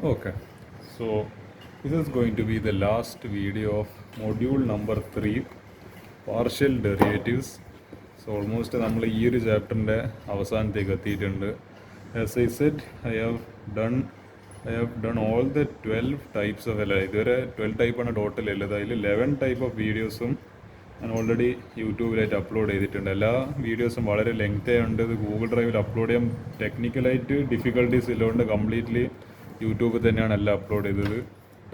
Okay, so this is going to be the last video of module number 3, partial derivatives. So almost നമ്മൾ ഈ ഒരു ചാപ്റ്ററിൻ്റെ അവസാനത്തേക്ക് എത്തിയിട്ടുണ്ട്. As I said, I have done all the 12 types of ഇതുവരെ 12 ടൈപ്പാണ് total ഉള്ളത്. അതിൽ 11 type of വീഡിയോസും ഞാൻ ഓൾറെഡി യൂട്യൂബിലായിട്ട് അപ്ലോഡ് ചെയ്തിട്ടുണ്ട്. എല്ലാ വീഡിയോസും വളരെ ലെങ്ത് ആയതുകൊണ്ട് ഇത് ഗൂഗിൾ ഡ്രൈവിൽ അപ്ലോഡ് ചെയ്യാൻ ടെക്നിക്കലായിട്ട് ഡിഫിക്കൽട്ടീസ് ഇല്ലാണ്ട് കംപ്ലീറ്റ്ലി യൂട്യൂബിൽ തന്നെയാണ് എല്ലാം അപ്ലോഡ് ചെയ്തത്.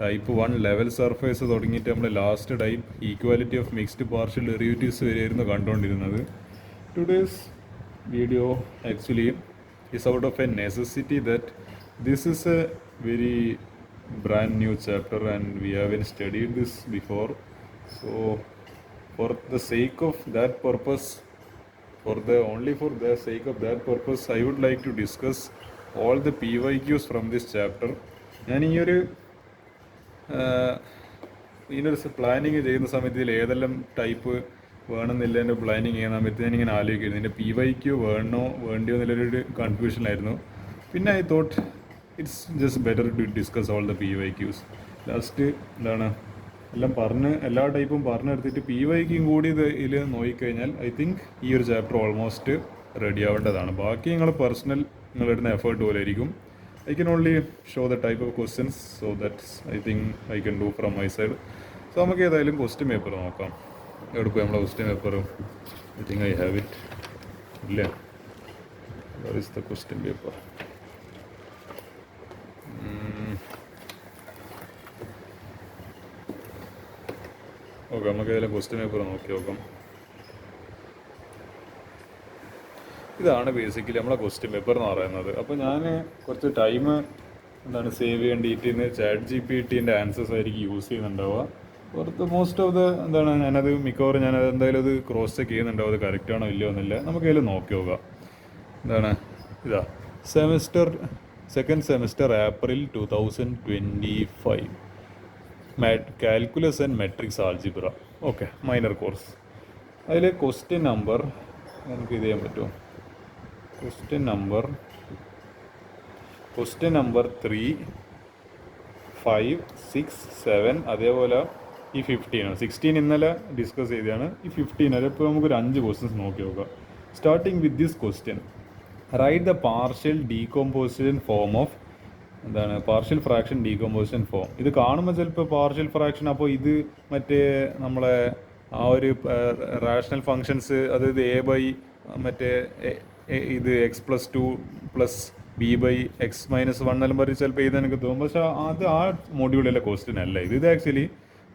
ടൈപ്പ് 1 ലെവൽ സർഫേസ് തുടങ്ങിയിട്ട് നമ്മൾ last type equality of mixed partial derivatives വരെയായിരുന്നു കണ്ടുകൊണ്ടിരുന്നത്. Today's video actually is out of a necessity that this is a very brand new chapter and we haven't studied this before. So for the sake of that purpose, for the sake of that purpose, I would like to discuss all the PYQs from this chapter. ഞാൻ ഈ ഒരു planning ചെയ്യുന്ന സമയത്ത് ഇതിൽ ഏതെല്ലാം type വേണമെന്നില്ല എൻ്റെ planning ചെയ്യുന്ന സമയത്ത് ഞാനിങ്ങനെ ആലോചിക്കുന്നു ഇതിൻ്റെ PYQ വേണ്ടിയോ എന്നുള്ളൊരു കൺഫ്യൂഷനായിരുന്നു. പിന്നെ I thought it's just better to discuss all the PYQs. Last എന്താണ് എല്ലാം എല്ലാ ടൈപ്പും പറഞ്ഞെടുത്തിട്ട് PYQ കൂടി ഇതിൽ നോക്കിക്കഴിഞ്ഞാൽ ഐ തിങ്ക് ഈ ഒരു ചാപ്റ്റർ ഓൾമോസ്റ്റ് റെഡി ആവേണ്ടതാണ്. ബാക്കി നിങ്ങൾ പേഴ്സണൽ നിങ്ങളിടുന്ന എഫേർട്ട് പോലെ ആയിരിക്കും. I can only show the type of questions, so that's I think I can do from my side. So നമുക്ക് ഏതായാലും ക്വസ്റ്റ്യൻ പേപ്പർ നോക്കാം. എവിടെ പോയി നമ്മളെ question paper? I think I have it. ഇല്ല, where is the question paper? Okay, നമുക്ക് ഏതായാലും question paper നോക്കി നോക്കാം. ഇതാണ് ബേസിക്കലി നമ്മളെ ക്വസ്റ്റ്യൻ പേപ്പർ എന്ന് പറയുന്നത്. അപ്പോൾ ഞാൻ കുറച്ച് ടൈം സേവ് ചെയ്യേണ്ടിയിട്ട് ChatGPTൻ്റെ ആൻസേഴ്സ് ആയിരിക്കും യൂസ് ചെയ്യുന്നുണ്ടാവുക. പുറത്ത് മോസ്റ്റ് ഓഫ് ഞാനത് മിക്കവാറും ഞാനത് എന്തായാലും അത് ക്രോസ് ചെക്ക് ചെയ്യുന്നുണ്ടാവും, അത് കറക്റ്റാണോ ഇല്ലയോ എന്നില്ല. നമുക്ക് അതിൽ നോക്കി നോക്കാം. ഇതാ second semester April 2025 calculus and matrix algebra. Okay, minor course. അതിൽ ക്വസ്റ്റ്യൻ നമ്പർ നമുക്ക് ഇത് ചെയ്യാൻ പറ്റുമോ? ക്വസ്റ്റ്യൻ നമ്പർ 3, 5, 6, 7, അതേപോലെ ഈ 15 16 ഇന്നലെ ഡിസ്കസ് ചെയ്തതാണ്. ഈ 15 അതിപ്പോൾ നമുക്കൊരു 5 ക്വസ്റ്റ്യൻസ് നോക്കി നോക്കാം. Starting with this question, write the partial decomposition form of partial fraction decomposition form. ഇത് കാണുമ്പോൾ ചിലപ്പോൾ പാർഷ്യൽ ഫ്രാക്ഷൻ, അപ്പോൾ ഇത് മറ്റേ നമ്മളെ ആ ഒരു റാഷണൽ ഫങ്ഷൻസ്, അതായത് ഇത് x+2 + b/x-1 എല്ലാം പറഞ്ഞ് ചിലപ്പോൾ ഇത് എനിക്ക് തോന്നും. പക്ഷേ അത് ആ മൊഡ്യൂളിലെ ക്വസ്റ്റ്യൻ അല്ല. ഇത് ആക്ച്വലി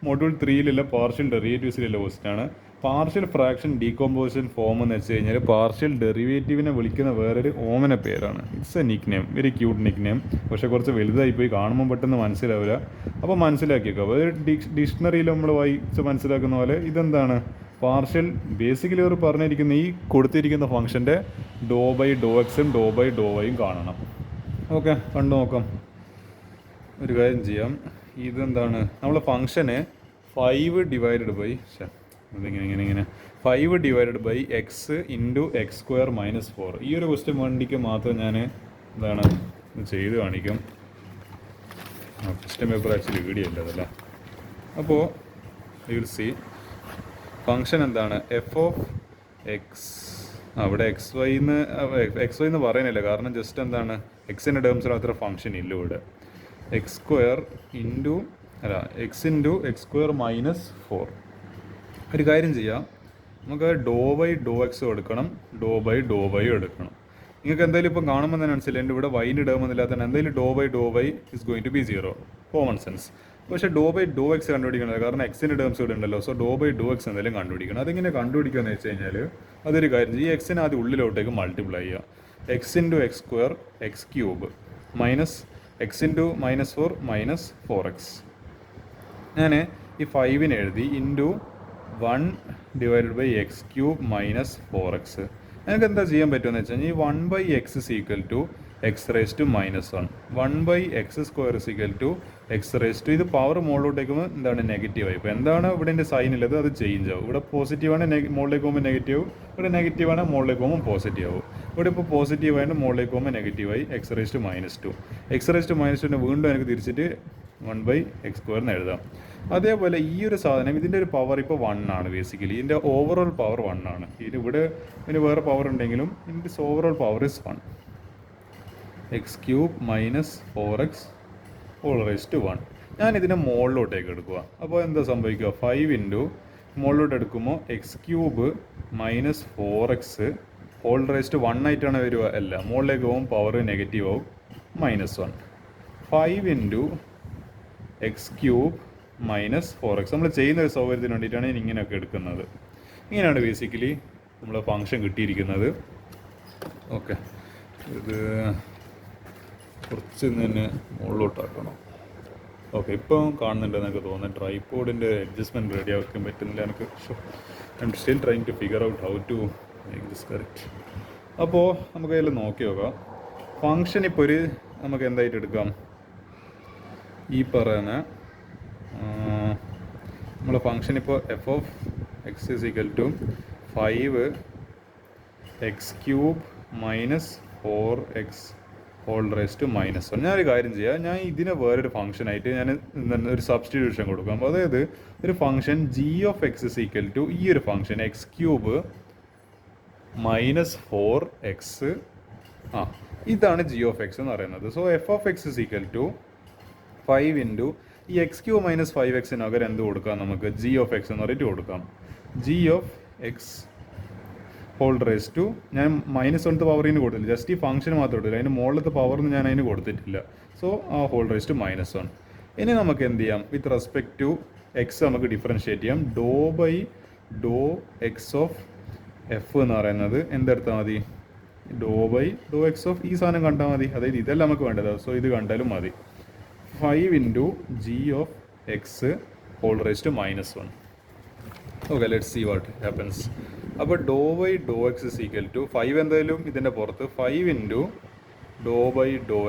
മൊഡ്യൂൾ 3 പാർഷ്യൽ ഡെറിവേറ്റീവ്സിലുള്ള ക്വസ്റ്റ്യൻ ആണ്. പാർഷ്യൽ ഫ്രാക്ഷൻ ഡീകമ്പോസിഷൻ ഫോം എന്ന് വെച്ച് കഴിഞ്ഞാൽ പാർഷ്യൽ ഡെറിവേറ്റീവിനെ വിളിക്കുന്ന വേറൊരു ഓമന പേരാണ്. It's A Nick name, very cute Nick name. പക്ഷേ കുറച്ച് വലുതായി പോയി, കാണുമ്പോൾ പെട്ടെന്ന് മനസ്സിലാവില്ല. അപ്പോൾ മനസ്സിലാക്കിയേക്കാം. ഒരു ഡിക്ഷണറിയിൽ നമ്മൾ വായിച്ച് മനസ്സിലാക്കുന്ന പോലെ ഇതെന്താണ് പാർഷ്യൽ ബേസിക്കലി അവർ പറഞ്ഞിരിക്കുന്ന ഈ കൊടുത്തിരിക്കുന്ന ഫംഗ്ഷൻ്റെ ∂/∂x-ഉം ∂/∂y-ഉം കാണണം. ഓക്കെ, കണ്ടു നോക്കാം. ഒരു കാര്യം ചെയ്യാം. നമ്മളെ ഫംഗ്ഷന് 5 ഡിവൈഡഡ് ബൈ 5 × x² - 4. ഈ ഒരു ക്വസ്റ്റ്യൻ വേണ്ടിക്ക് മാത്രം ഞാൻ ചെയ്ത് കാണിക്കാം. ക്വസ്റ്റ്യൻ പേപ്പർ ആക്ച്വലി വീഡിയോ അല്ല അതല്ല. അപ്പോൾ you will see function f(x). അവിടെ എക്സ് വൈ എന്ന് പറയുന്നില്ല, കാരണം ജസ്റ്റ് എക്സിൻ്റെ ടേംസിൽ അത്ര ഫംഗ്ഷൻ ഇല്ല ഇവിടെ. x² - 4. ഒരു കാര്യം ചെയ്യാം, നമുക്ക് ∂/∂x എടുക്കണം, ∂/∂y എടുക്കണം. നിങ്ങൾക്ക് എന്തായാലും ഇപ്പം കാണുമ്പോൾ തന്നെ മനസ്സിലായി എൻ്റെ ഇവിടെ വൈൻ്റെ ടേം ഒന്നുമില്ലാത്ത എന്തായാലും ∂/∂y is going to be 0, common sense. പക്ഷേ ∂/∂x കണ്ടുപിടിക്കണത്, കാരണം എക്സിൻ്റെ ടേംസ് ഇവിടെ ഉണ്ടല്ലോ. സോ ∂/∂x എന്തായാലും കണ്ടുപിടിക്കണം. അതെങ്ങനെ കണ്ടുപിടിക്കുക എന്ന് വെച്ച് കഴിഞ്ഞാൽ അതൊരു കാര്യം, ഈ എക്സിനെ ആദ്യം ഉള്ളിലോട്ടേക്ക് മൾട്ടിപ്ലൈ ചെയ്യുക. x × x² x³ minus x × -4 -4x. ഞാൻ ഈ 5 എഴുതി ഇൻറ്റു 1 / x³ - 4x. എനിക്ക് എന്താ ചെയ്യാൻ പറ്റുമെന്ന് വെച്ചാൽ ഈ 1/x = x⁻⁻1 1/x² = ഇത് പവർ മുകളിലോട്ടേക്കുമ്പോൾ നെഗറ്റീവായി. ഇപ്പോൾ എന്താണ് ഇവിടെ എൻ്റെ സൈൻ ഉള്ളത് അത് ചേഞ്ച് ആവും. ഇവിടെ പോസിറ്റീവാണ്, മുകളിലേക്ക് പോകുമ്പോൾ നെഗറ്റീവ്. ഇവിടെ നെഗറ്റീവാണ്, മുകളിലേക്ക് പോകുമ്പോൾ പോസിറ്റീവ് ആവും. ഇവിടെ ഇപ്പോൾ പോസിറ്റീവായിട്ട് മുകളിലേക്ക് പോകുമ്പോൾ നെഗറ്റീവായി എക്സ് റേസ്റ്റ് -2. എക്സ് റേസ്റ്റ് -2 വീണ്ടും എനിക്ക് തിരിച്ചിട്ട് 1/x² എന്ന് എഴുതാം. അതേപോലെ ഈ ഒരു സാധനം ഇതിൻ്റെ ഒരു പവർ ഇപ്പോൾ 1 ആണ്. ബേസിക്കലി ഇതിൻ്റെ ഓവറോൾ പവർ 1 ആണ്. ഇവിടെ ഇതിന് വേറെ പവർ ഉണ്ടെങ്കിലും ഇതിൻ്റെ overall power is 1. x³ - 4x whole raised 1. ഞാൻ ഇതിനെ മുകളിലോട്ടേക്ക് എടുക്കുക. അപ്പോൾ എന്താ സംഭവിക്കുക? 5 ഇൻറ്റു മുകളിലോട്ട് എടുക്കുമ്പോൾ x³ - 4x ഹോൾ റേസ്റ്റ് 1 ആയിട്ടാണ് വരിക. അല്ല, മുകളിലേക്ക് പോകും പവർ നെഗറ്റീവ് ആവും, -1. 5 ഇൻറ്റു x³ - 4x. നമ്മൾ ചെയ്യുന്ന ഒരു സൗകര്യത്തിന് വേണ്ടിയിട്ടാണ് ഞാൻ ഇങ്ങനെയൊക്കെ എടുക്കുന്നത്. ഇങ്ങനെയാണ് ബേസിക്കലി നമ്മൾ ഫംഗ്ഷൻ കിട്ടിയിരിക്കുന്നത്. ഓക്കെ, ഇത് കുറച്ച് തന്നെ മുകളിലോട്ടാക്കണം. ഓക്കെ, ഇപ്പോൾ കാണുന്നുണ്ടെന്ന് എനിക്ക് തോന്നുന്നു. ട്രൈപോഡിൻ്റെ അഡ്ജസ്റ്റ്മെൻറ്റ് റെഡി ആക്കാൻ പറ്റുന്നില്ല എനിക്ക്. I'm still trying to figure out how to make this correct. അപ്പോൾ നമുക്ക് അതിൽ നോക്കി നോക്കാം. ഫംഗ്ഷൻ ഇപ്പോൾ നമുക്ക് എന്തായിട്ട് എടുക്കാം? ഈ പറയുന്ന നമ്മളെ ഫംഗ്ഷൻ ഇപ്പോൾ f(x) = 5x³ - 4x whole raised -1. ഞാനൊരു കാര്യം ചെയ്യാം, ഞാൻ ഇതിനെ വേറൊരു ഫംഗ്ഷനായിട്ട് ഞാൻ ഒരു സബ്സ്റ്റിറ്റ്യൂഷൻ കൊടുക്കാം. അപ്പോൾ അതായത് ഒരു ഫംഗ്ഷൻ g(x) = ഈ ഒരു ഫംഗ്ഷൻ x³ - 4x ഇതാണ് g(x) എന്ന് പറയുന്നത്. സോ f(x) = 5 ഇൻറ്റു ഈ x³ - 5x പകരം എന്ത് കൊടുക്കാം? നമുക്ക് g(x) എന്ന് പറഞ്ഞിട്ട് കൊടുക്കാം. g(x) ഹോൾ റേസ്റ്റ് ഞാൻ -1 പവറിന് കൊടുത്തില്ല, ജസ്റ്റ് ഈ ഫംഗ്ഷൻ മാത്രമേ കൊടുത്തില്ല. അതിന് മുകളിലത്തെ പവറിന് ഞാൻ അതിന് കൊടുത്തിട്ടില്ല. സോ ആ ഹോൾ റേസ്റ്റ് -1. ഇനി നമുക്ക് എന്ത് ചെയ്യാം? വിത്ത് റെസ്പെക്ട് ടു എക്സ് നമുക്ക് ഡിഫറൻഷ്യേറ്റ് ചെയ്യാം. (x) ഓഫ് എഫ് എന്ന് പറയുന്നത് എന്തെടുത്താൽ മതി? (x) ഓഫ് ഈ സാധനം കണ്ടാൽ മതി. അതായത് ഇതല്ല നമുക്ക് വേണ്ടത്. സോ ഇത് കണ്ടാലും മതി. 5 into g(x) whole raised -1. Okay, let's see what happens. അപ്പോൾ (x) = 5 എന്തായാലും ഇതിൻ്റെ പുറത്ത് 5 into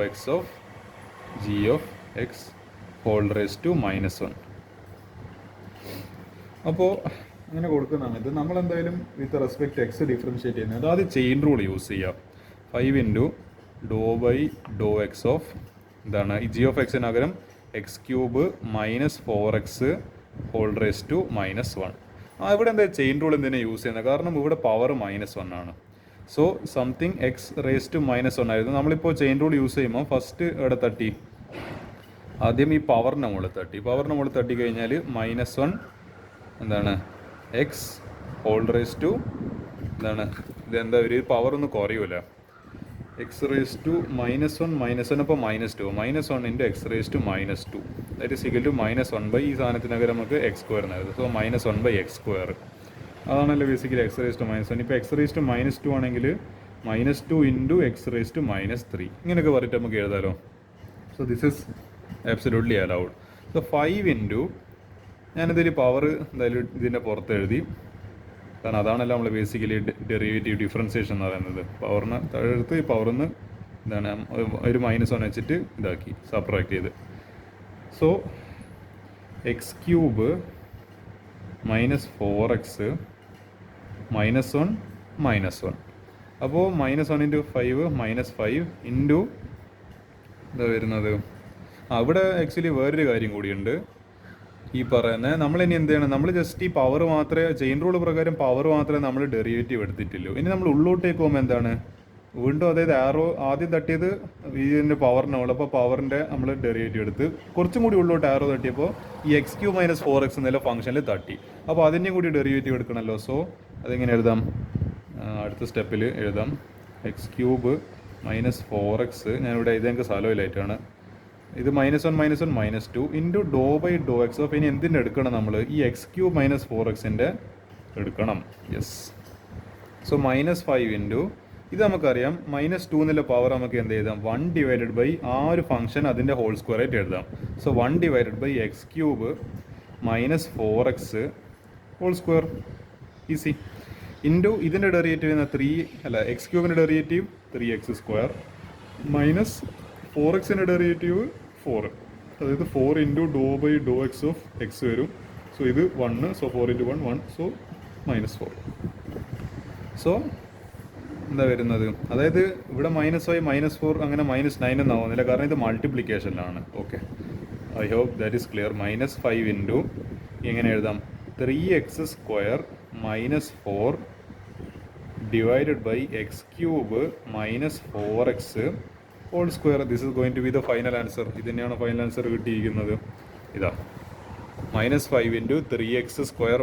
(x) of g(x) whole raised -1. അപ്പോൾ അങ്ങനെ കൊടുക്കുന്ന സമയത്ത് നമ്മളെന്തായാലും വിത്ത് റെസ്പെക്ട് എക്സ് ഡിഫറൻഷ്യേറ്റ് ചെയ്യുന്നത് ആദ്യം ചെയിൻ റൂൾ യൂസ് ചെയ്യാം. 5 ഇൻറ്റു (x) ഓഫ് എന്താണ് ഈ g(x) പകരം x³ - 4x ഹോൾ റേസ്റ്റ് -1. ഇവിടെ എന്താ ചെയിൻ റൂൾ എന്തിനാണ് യൂസ് ചെയ്യുന്നത്? കാരണം ഇവിടെ പവർ -1 ആണ്. സോ സംതിങ് എക്സ് റേസ്റ്റ് -1 ആയിരുന്നു. നമ്മളിപ്പോൾ ചെയിൻ റൂൾ യൂസ് ചെയ്യുമ്പോൾ ഫസ്റ്റ് ഇവിടെ തട്ടി, ആദ്യം ഈ പവറിൻ്റെ മുകളിൽ തട്ടി കഴിഞ്ഞാൽ -1 എന്താണ് എക്സ് ഹോൾ റേസ്റ്റ് എന്താണ് ഇതെന്താ ഒരു പവർ ഒന്നും കുറയൂല. എക്സ് റേസ്റ്റ് -1 അപ്പോൾ -2 -1 into x raised -2 that is equal to -1 ഈ സാധനത്തിനകരം നമുക്ക് x² എന്നായിരുന്നു. So -1/x². അതാണല്ലോ ബേസിക്കലി എക്സ് റേസ്റ്റ് -1. ഇപ്പോൾ എക്സ് റേസ്റ്റ് -2 ആണെങ്കിൽ -2 ഇൻറ്റു എക്സ് റേസ്റ്റ് -3 ഇങ്ങനെയൊക്കെ പറഞ്ഞിട്ട് നമുക്ക് എഴുതാമല്ലോ. So this is absolutely allowed. So 5 into ഞാനിതൊരു പവർ എന്തായാലും ഇതിൻ്റെ പുറത്ത് എഴുതി. കാരണം അതാണല്ലോ നമ്മൾ ബേസിക്കലി ഡെറിവേറ്റീവ് ഡിഫറൻസിയേഷൻ എന്ന് പറയുന്നത്. പവറിന് താഴെടുത്ത് ഈ പവറിന്ന് എന്താണ് ഒരു -1 വെച്ചിട്ട് ഇതാക്കി സബ്ട്രാക്ട് ചെയ്ത്. So x³ - 4x -1 -1. അപ്പോൾ -1 ഇൻറ്റു 5 -5 ഇൻറ്റു എന്താ വരുന്നത്? അവിടെ ആക്ച്വലി വേറൊരു കാര്യം കൂടിയുണ്ട്. ഈ പറയുന്നത് നമ്മളിനി എന്ത് ചെയ്യണം? നമ്മൾ ജസ്റ്റ് ഈ പവർ മാത്രമേ ചെയിൻ റൂൾ പ്രകാരം പവർ മാത്രമേ നമ്മൾ ഡെറിവേറ്റീവ് എടുത്തിട്ടുള്ളൂ. ഇനി നമ്മൾ ഉള്ളോട്ടേക്ക് പോകുമ്പോൾ എന്താണ്? വീണ്ടും അതായത് ആറോ ആദ്യം തട്ടിയത് ഇതിൻ്റെ പവറിനുള്ള, അപ്പോൾ പവറിൻ്റെ നമ്മൾ ഡെറിവേറ്റീവ് എടുത്ത് കുറച്ചും കൂടി ഉള്ളോട്ട് ആറോ തട്ടിയപ്പോൾ ഈ x³ - 4x എന്നുള്ള ഫംഗ്ഷനിൽ തട്ടി. അപ്പോൾ അതിൻ്റെയും കൂടി ഡെറിവേറ്റീവ് എടുക്കണമല്ലോ. സോ അതെങ്ങനെ എഴുതാം? അടുത്ത സ്റ്റെപ്പിൽ എഴുതാം. x³ - 4x ഞാനിവിടെ എഴുതാൻ സ്ഥലമില്ലായിട്ടാണ്. ഇത് -1 -2 ഇൻറ്റു (x) ഓഫ് ഇനി എന്തിൻ്റെ എടുക്കണം? നമ്മൾ ഈ x³ - 4xൻ്റെ എടുക്കണം. യെസ്. സോ -5 ഇൻറ്റു ഇത് നമുക്കറിയാം -2 എന്നുള്ള പവർ നമുക്ക് എന്ത് എഴുതാം? 1 ഡിവൈഡഡ് ബൈ ആ ഒരു ഫംഗ്ഷൻ അതിൻ്റെ ഹോൾ സ്ക്വയർ ആയിട്ട് എഴുതാം. So 1 divided by x³ - 4x whole square. Easy. Into ഇതിൻ്റെ derivative x³ derivative 3x² minus 4xൻ്റെ ഡെറിവേറ്റീവ് 4. അതായത് 4 ഇൻറ്റു (x) ഓഫ് x വരും. സോ ഇത് 1. So 4 into 1 1. സോ -4. സോ എന്താ വരുന്നത്, അതായത് ഇവിടെ -5 -4 അങ്ങനെ -9 ഒന്നും ആവുന്നില്ല, കാരണം ഇത് മൾട്ടിപ്ലിക്കേഷനിലാണ്. Okay, I hope that is clear. -5 into എങ്ങനെ എഴുതാം, 3x² -4 divided by x³ -4x² This is going to be the final answer. ഇത് തന്നെയാണ് ഫൈനൽ ആൻസർ കിട്ടിയിരിക്കുന്നത്. ഇതാ -5 ഇൻറ്റു 3x²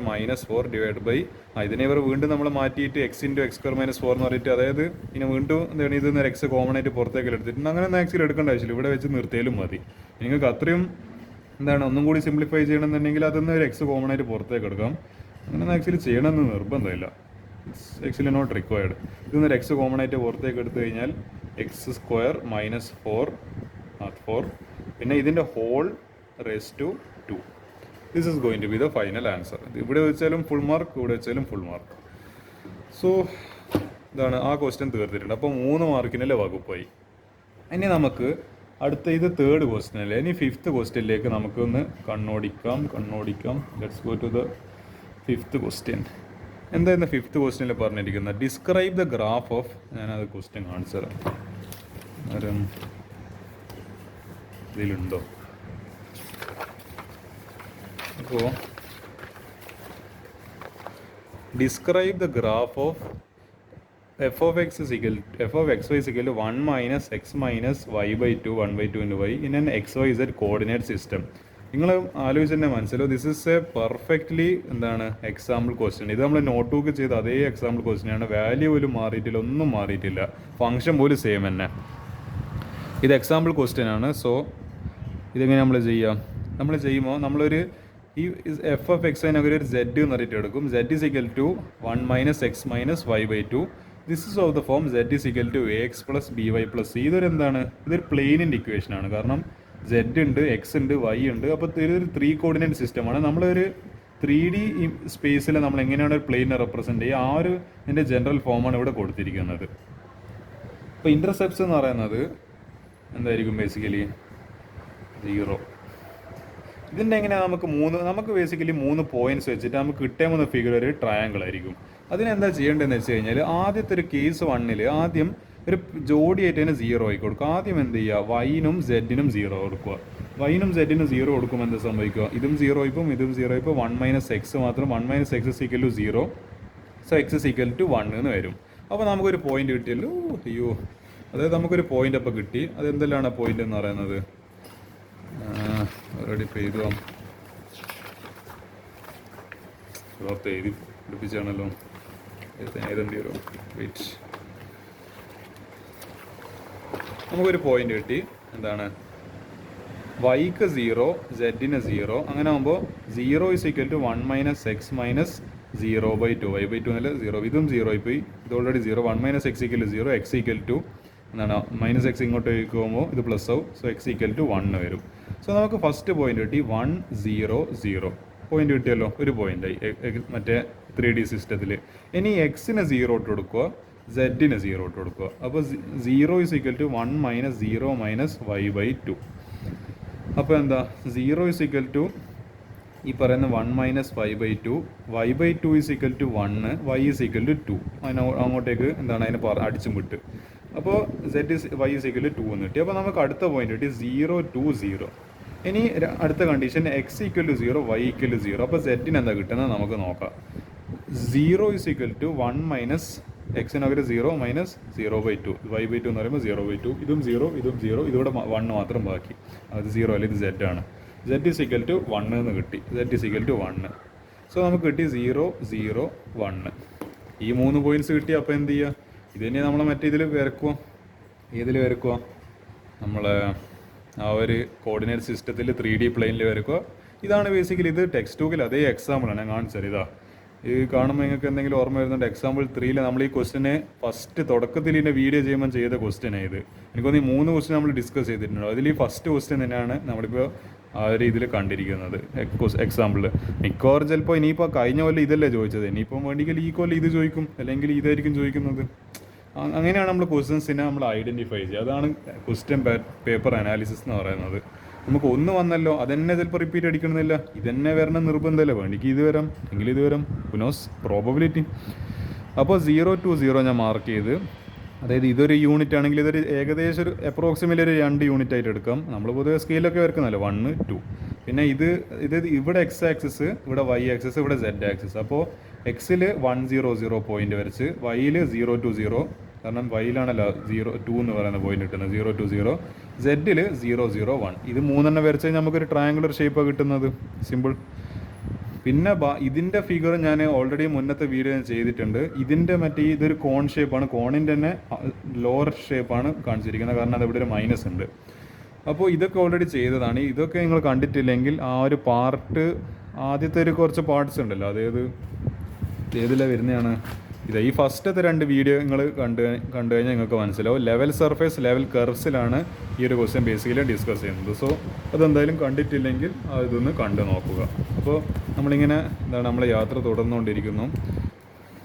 -4 ഡിവൈഡ് ബൈ ഇതിനെ ഇവർ വീണ്ടും നമ്മൾ മാറ്റിയിട്ട് x ഇൻറ്റു x² -4 എന്ന് പറഞ്ഞിട്ട്, അതായത് ഇനി വീണ്ടും എന്താണ് ഇത് എക്സ് കോമൺ ആയിട്ട് പുറത്തേക്ക് എടുത്തിട്ടുണ്ട്. അങ്ങനെ ഒന്നും ആക്ച്വലി എടുക്കേണ്ട ആവശ്യമില്ല, ഇവിടെ വെച്ച് നിർത്തിയാലും മതി. നിങ്ങൾക്ക് അത്രയും എന്താണ് ഒന്നും കൂടി സിംപ്ലിഫൈ ചെയ്യണമെന്നുണ്ടെങ്കിൽ അതൊന്നും ഒരു എക്സ് കോമൺ ആയിട്ട് പുറത്തേക്ക് എടുക്കാം. അങ്ങനെ ആക്ച്വലി ചെയ്യണമെന്ന് നിർബന്ധമില്ല, ഇറ്റ്സ് ആക്ച്വലി നോട്ട് റിക്വയർഡ്. ഇതൊന്നൊരു എക്സ് കോമൺ ആയിട്ട് പുറത്തേക്ക് എടുത്തു കഴിഞ്ഞാൽ x² -4 പിന്നെ ഇതിൻ്റെ whole raise to 2. This is going to be the final answer. ഇവിടെ വെച്ചാലും ഫുൾ മാർക്ക്, ഇവിടെ വെച്ചാലും ഫുൾ മാർക്ക്. സോ ഇതാണ് ആ ക്വസ്റ്റ്യൻ തീർത്തിട്ടുണ്ട്. അപ്പോൾ 3 മാർക്കിനല്ലേ വകുപ്പായി. ഇനി നമുക്ക് അടുത്ത ഇത് 3rd ക്വസ്റ്റ്യൻ അല്ലേ, ഇനി 5th ക്വസ്റ്റ്യനിലേക്ക് നമുക്കൊന്ന് കണ്ണോടിക്കാം. Let's go to the 5th question. എന്തായിരുന്നു 5th ക്വസ്റ്റ്യനിൽ പറഞ്ഞിരിക്കുന്നത്, ഡിസ്ക്രൈബ് ദ ഗ്രാഫ് ഓഫ്, ഞാനത് ക്വസ്റ്റ്യൻ കാണിച്ചു തരാം. അന്നേരം ഇതിലുണ്ടോ? അപ്പോൾ describe the graph of f of x is equal to 1 minus x minus y/2 1/2 into y in an xyz coordinate system. നിങ്ങൾ ആലോചിച്ച് തന്നെ മനസ്സിലോ, ദിസ് ഇസ് എ പെർഫെക്റ്റ്ലി എന്താണ് എക്സാമ്പിൾ ക്വസ്റ്റ്യൻ. ഇത് നമ്മൾ നോട്ട് ബുക്ക് ചെയ്ത അതേ എക്സാമ്പിൾ ക്വസ്റ്റ്യനാണ്. വാല്യൂ പോലും മാറിയിട്ടില്ല, ഒന്നും മാറിയിട്ടില്ല, ഫംഗ്ഷൻ പോലും സെയിം തന്നെ. ഇത് എക്സാമ്പിൾ ക്വസ്റ്റ്യൻ ആണ്. സോ ഇതെങ്ങനെ നമ്മൾ ചെയ്യുമ്പോൾ നമ്മളൊരു ഈ എഫ് ഓഫ് എക്സ് അതിനൊരു z എന്ന് പറഞ്ഞിട്ട് എടുക്കും. z is equal to 1 minus x minus y/2. This is of the form z is equal to ax plus by plus c. ഇതൊരു എന്താണ്, ഇതൊരു പ്ലെയിനിൻ്റെ ഇക്വേഷൻ ആണ്. കാരണം z ഉണ്ട്, x ഉണ്ട്, y ഉണ്ട്. അപ്പോൾ ഇതൊരു 3 കോർഡിനേറ്റ് സിസ്റ്റമാണ്. നമ്മളൊരു 3D സ്പേസിൽ നമ്മൾ എങ്ങനെയാണ് ഒരു പ്ലെയിനെ റെപ്രസെൻറ്റ് ചെയ്യുക, ആ ഒരു ഇതിൻ്റെ ജനറൽ ഫോമാണ് ഇവിടെ കൊടുത്തിരിക്കുന്നത്. അപ്പോൾ ഇൻ്റർസെപ്റ്റ്സ് എന്ന് പറയുന്നത് എന്തായിരിക്കും, ബേസിക്കലി 0. ഇതിൻ്റെ എങ്ങനെ നമുക്ക് ബേസിക്കലി 3 പോയിന്റ്സ് വെച്ചിട്ട് നമുക്ക് കിട്ടിയ 3 ഫിഗർ ഒരു ട്രയാങ്കിൾ ആയിരിക്കും. അതിനെന്താ ചെയ്യേണ്ടതെന്ന് വെച്ച് കഴിഞ്ഞാൽ, ആദ്യത്തെ ഒരു കേസ് 1-ൽ ആദ്യം ഒരു ജോഡിയായിട്ട് തന്നെ 0 ആയി കൊടുക്കുക. ആദ്യം എന്ത് ചെയ്യുക, y-നും z-നും 0 കൊടുക്കുക. y-നും z-നും 0 കൊടുക്കുമ്പോൾ എന്താ സംഭവിക്കുക, ഇതും 0 ആയിപ്പോൾ ഇതും 0 ആയിപ്പോൾ 1 minus x മാത്രം 1 minus x is equal to 0. So x is equal to 1 എന്ന് വരും. അപ്പോൾ നമുക്കൊരു പോയിന്റ് കിട്ടിയല്ലോ. അയ്യോ, അതായത് നമുക്കൊരു പോയിന്റ് അപ്പോൾ കിട്ടി. അതെന്തെല്ലാം പോയിന്റ് എന്ന് പറയുന്നത്, ഓൾറെഡി ഇപ്പോൾ എഴുതുക, എഴുതി പഠിപ്പിച്ചാണല്ലോ, എഴുതേണ്ടി വരും. വെയിറ്റ്, നമുക്കൊരു പോയിന്റ് കിട്ടി. എന്താണ്, വൈക്ക് 0, z-ന് 0. അങ്ങനെ ആകുമ്പോൾ 0 is equal to 1 minus x minus 0/2. y/2 എന്നല്ല 0, ഇതും 0 ആയി പോയി. ഇത് already 0. 1 minus x equal to 0, x equal to എന്താണ്, മൈനസ് എക്സ് ഇങ്ങോട്ട് പോകുമ്പോൾ ഇത് പ്ലസ് ആവും. സോ x equal to 1 വരും. സോ നമുക്ക് ഫസ്റ്റ് പോയിന്റ് കിട്ടി 1 0 0 പോയിന്റ് കിട്ടിയല്ലോ, ഒരു പോയിന്റായി മറ്റേ 3D സിസ്റ്റത്തിൽ. ഇനി എക്സിന് 0 ഇട്ട് കൊടുക്കുക, z-ന് 0 ഇട്ട് കൊടുക്കുക. അപ്പോൾ 0 is equal to 1 minus 0 minus y/2. അപ്പോൾ എന്താ, 0 is equal to ഈ പറയുന്ന 1 minus y/2, y/2 is equal to 1, y is equal to 2. അങ്ങോട്ടേക്ക് എന്താണ് അതിനെ അടിച്ചും വിട്ട്. അപ്പോൾ y is equal to 2 എന്ന് കിട്ടി. അപ്പോൾ നമുക്ക് അടുത്ത പോയിന്റ് കിട്ടി 0 2 0. ഇനി അടുത്ത condition x equal to 0, y equal to 0. അപ്പോൾ z-ന് എന്താ കിട്ടുന്നത് നമുക്ക് നോക്കാം. 0 is equal to 1 minus x-നൊരു 0 minus 0/2. y/2 എന്ന് പറയുമ്പോൾ 0/2. ഇതും 0 ഇതും 0, ഇതിവിടെ 1 മാത്രം ബാക്കി. അത് 0 അല്ല, ഇത് z ആണ്. z is equal to 1 എന്ന് കിട്ടി. z is equal to 1. So നമുക്ക് കിട്ടി 0 0 1. ഈ 3 പോയിന്റ്സ് കിട്ടി. അപ്പോൾ എന്ത് ചെയ്യുക, ഇത് തന്നെ നമ്മൾ മറ്റേ ഇതിൽ വരക്കുക. ഏതിൽ വരക്കുക, നമ്മൾ ആ ഒരു കോർഡിനേറ്റ് സിസ്റ്റത്തിൽ 3D പ്ലെയിനിൽ വരക്കുക. ഇതാണ് ബേസിക്കലി, ഇത് ടെക്സ്റ്റ് ബുക്കിൽ അതേ എക്സാമ്പിളാണ് ഞാൻ കാണിച്ചത്. ഇതാ ഈ കാണുമ്പോൾ നിങ്ങൾക്ക് എന്തെങ്കിലും ഓർമ്മ വരുന്നുണ്ട്, എക്സാമ്പിൾ 3-ൽ നമ്മൾ ഈ ക്വസ്റ്റിനെ ഫസ്റ്റ് തുടക്കത്തിൽ ഇതിൻ്റെ വീഡിയോ ചെയ്യുമ്പോൾ ചെയ്ത ക്വസ്റ്റ്യനാണ് ഇത്. എനിക്കൊന്ന് ഈ 3 ക്വസ്റ്റ്യൻ നമ്മൾ ഡിസ്കസ് ചെയ്തിട്ടുണ്ടോ, അതിൽ ഈ ഫസ്റ്റ് ക്വസ്റ്റ്യൻ തന്നെയാണ് നമ്മളിപ്പോൾ ആ ഒരു ഇതിൽ കണ്ടിരിക്കുന്നത് എക്സാമ്പിൾ. മിക്കവാറും ചിലപ്പോൾ ഇനിയിപ്പോൾ കഴിഞ്ഞ കൊല്ലം ഇതല്ലേ ചോദിച്ചത്, ഇനിയിപ്പം വേണമെങ്കിൽ ഈ കൊല്ലം ഇത് ചോദിക്കും, അല്ലെങ്കിൽ ഇതായിരിക്കും ചോദിക്കുന്നത്. അങ്ങനെയാണ് നമ്മൾ ക്വസ്റ്റ്യൻസിനെ നമ്മൾ ഐഡൻറ്റിഫൈ ചെയ്യുക. അതാണ് ക്വസ്റ്റ്യൻ പേപ്പർ അനാലിസിസ് എന്ന് പറയുന്നത്. നമുക്ക് ഒന്ന് വന്നല്ലോ അതെന്നെ ചിലപ്പോൾ റിപ്പീറ്റ് അടിക്കണമെന്നില്ല, ഇതെന്നെ വരണം നിർബന്ധമല്ല, വേണ്ടിക്ക് ഇത് വരാം എങ്കിൽ ഇത് വരാം, ഹു നോസ്, പ്രോബബിലിറ്റി. അപ്പോൾ 0 ഞാൻ മാർക്ക് ചെയ്ത്, അതായത് ഇതൊരു യൂണിറ്റ് ആണെങ്കിൽ ഇതൊരു ഏകദേശം ഒരു അപ്രോക്സിമേറ്റ്ലി ഒരു 2 യൂണിറ്റ് ആയിട്ട് എടുക്കാം. നമ്മൾ പൊതുവെ സ്കെയിലൊക്കെ വരക്കുന്നല്ലോ 1 2. പിന്നെ ഇത് ഇവിടെ എക്സ് ആക്സിസ്, ഇവിടെ വൈ ആക്സിസ്, ഇവിടെ സെഡ് ആക്സിസ്. അപ്പോൾ എക്സിൽ 100 പോയിന്റ് വരച്ച്, വൈയിൽ 0 കാരണം വൈയിലാണല്ലോ 2 എന്ന് പറയുന്ന പോയിന്റ് കിട്ടുന്നത്, 0 സെഡിൽ 0 ഇത് 3 വരച്ച് കഴിഞ്ഞാൽ നമുക്കൊരു ട്രയാങ്കുലർ ഷേപ്പാണ് കിട്ടുന്നത്. സിമ്പിൾ. പിന്നെ ഇതിൻ്റെ ഫിഗർ ഞാൻ ഓൾറെഡി മുന്നത്തെ വീഡിയോ ഞാൻ ചെയ്തിട്ടുണ്ട്. ഇതിൻ്റെ ഇതൊരു കോൺ ഷേപ്പാണ്, കോണിൻ്റെ തന്നെ ലോവർ ഷേപ്പാണ് കാണിച്ചിരിക്കുന്നത്, കാരണം അത് ഇവിടെ ഒരു മൈനസ് ഉണ്ട്. അപ്പോൾ ഇതൊക്കെ ഓൾറെഡി ചെയ്തതാണ്. ഇതൊക്കെ നിങ്ങൾ കണ്ടിട്ടില്ലെങ്കിൽ ആ ഒരു പാർട്ട്, ആദ്യത്തെ ഒരു കുറച്ച് പാർട്സ് ഉണ്ടല്ലോ, ഏതിലാണ് വരുന്നതാണ് ഈ ഫസ്റ്റത്തെ 2 വീഡിയോ നിങ്ങൾ കണ്ടു കഴിഞ്ഞാൽ നിങ്ങൾക്ക് മനസ്സിലാവും. ലെവൽ സർഫേസ്, ലെവൽ കർവ്സിലാണ് ഈ ഒരു ക്വസ്റ്റ്യൻ ബേസിക്കലി ഡിസ്കസ് ചെയ്യുന്നത്. സോ അതെന്തായാലും കണ്ടിട്ടില്ലെങ്കിൽ ഇതൊന്ന് കണ്ടു നോക്കുക. അപ്പോൾ നമ്മളിങ്ങനെ നമ്മൾ യാത്ര തുടർന്നുകൊണ്ടിരിക്കുന്നു.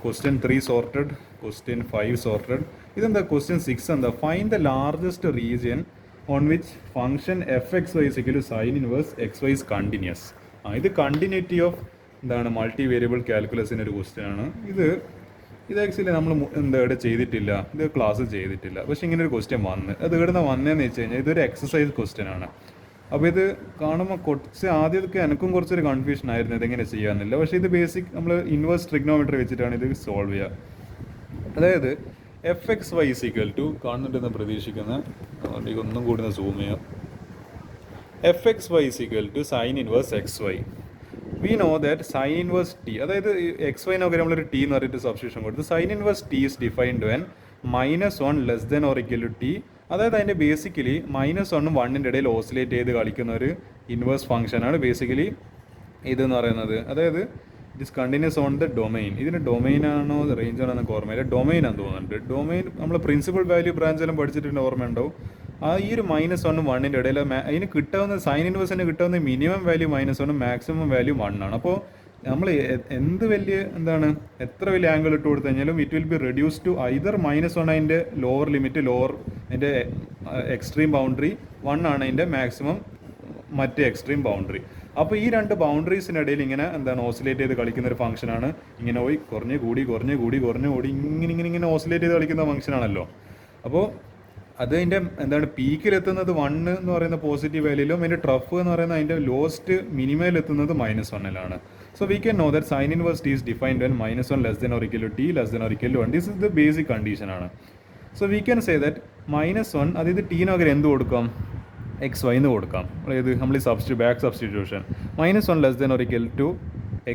Question 3 sorted, question 5 sorted. ഇതെന്താ ക്വസ്റ്റ്യൻ 6 എന്താ? Find the largest region on which function FXY sine inverse XY is continuous. ഇത് കണ്ടിന്യൂറ്റി ഓഫ് മൾട്ടി വേരിയബിൾ കാൽക്കുലസിൻ്റെ ഒരു ക്വസ്റ്റ്യൻ ആണ്. ഇത് ആക്ച്വലി നമ്മൾ ഇവിടെ ചെയ്തിട്ടില്ല, ഇത് ക്ലാസ് ചെയ്തിട്ടില്ല. പക്ഷേ ഇങ്ങനെ ഒരു ക്വസ്റ്റ്യൻ അത് ഇവിടെ വന്നതെന്ന് വെച്ച് കഴിഞ്ഞാൽ ഇതൊരു എക്സസൈസ് ക്വസ്റ്റ്യൻ ആണ്. അപ്പോൾ ഇത് കാണുമ്പോൾ ആദ്യമൊക്കെ എനിക്കും കുറച്ചൊരു കൺഫ്യൂഷൻ ആയിരുന്നു ഇതെങ്ങനെ ചെയ്യാമെന്നില്ല. പക്ഷേ ഇത് ബേസിക് നമ്മൾ ഇൻവേഴ്സ് ട്രിഗ്നോമെട്രി വെച്ചിട്ടാണ് ഇത് സോൾവ് ചെയ്യുക. അതായത് FXY കാണുന്നുണ്ടെന്ന് പ്രതീക്ഷിക്കുന്നത്, ഒന്നും കൂടി സൂം ചെയ്യാം. FXY sine inverse XY. We know that sine inverse T, അതായത് XY നോക്കി നമ്മളൊരു ടി എന്ന് പറഞ്ഞിട്ട് സബ്സ്റ്റിറ്റ്യൂഷൻ കൊടുത്ത്, sine inverse T is defined when -1 less than or equal to T. അതായത് അതിൻ്റെ ബേസിക്കലി -1 1 ഇടയിൽ ഓസിലേറ്റ് ചെയ്ത് കളിക്കുന്ന ഒരു ഇൻവേഴ്സ് ഫംഗ്ഷനാണ് ബേസിക്കലി ഇതെന്ന് പറയുന്നത്. അതായത് it is continuous on the domain. ഇതിന് ഡൊമൈൻ ആണോ റേഞ്ച് ആണോ എന്നൊക്കെ ഓർമ്മയില്ല, ഡൊമൈൻ ആണെന്ന് തോന്നുന്നുണ്ട്. ഡൊമൈൻ നമ്മൾ പ്രിൻസിപ്പൽ വാല്യൂ ബ്രാഞ്ചെല്ലാം പഠിച്ചിട്ടുണ്ട്, ഓർമ്മയുണ്ടാവും. ഈ ഒരു -1 1 ഇടയിൽ അതിന് കിട്ടാവുന്ന സൈൻ ഇൻവേഴ്സിന് കിട്ടാവുന്ന മിനിമം വാല്യൂ -1, മാക്സിമം വാല്യൂ 1 ആണ്. അപ്പോൾ നമ്മൾ എന്ത് വലിയ എത്ര വലിയ ആംഗിൾ ഇട്ട് കൊടുത്തു കഴിഞ്ഞാലും it will be reduce to either -1 അതിൻ്റെ ലോവർ ലിമിറ്റ്, അതിൻ്റെ എക്സ്ട്രീം ബൗണ്ടറി, 1 ആണ് അതിൻ്റെ മാക്സിമം മറ്റേ എക്സ്ട്രീം ബൗണ്ടറി. അപ്പോൾ ഈ 2 ബൗണ്ടറീസിനിടയിൽ ഇങ്ങനെ ഓസിലേറ്റ് ചെയ്ത് കളിക്കുന്ന ഒരു ഫംഗ്ഷനാണ്. ഇങ്ങനെ പോയി കുറഞ്ഞ് കൂടി ഇങ്ങനെ ഓസിലേറ്റ് ചെയ്ത് കളിക്കുന്ന ഫംഗ്ഷനാണല്ലോ. അപ്പോൾ അതിൻ്റെ പീക്കിലെത്തുന്നത് 1 എന്ന് പറയുന്ന പോസിറ്റീവ് വാല്യൂയിലും അതിൻ്റെ ട്രഫ് എന്ന് പറയുന്ന അതിൻ്റെ ലോസ്റ്റ് മിനിമയിലെത്തുന്നത് -1 so we can know that sine inverse T is defined when -1 less than or equal to T less than or equal to 1. This is the basic condition ആണ്. So we can say that -1, അതായത് tin പകരം എന്ത് കൊടുക്കാം? XY എന്ന് കൊടുക്കാം. അതായത് നമ്മൾ ഈ back substitution -1 less than or equal to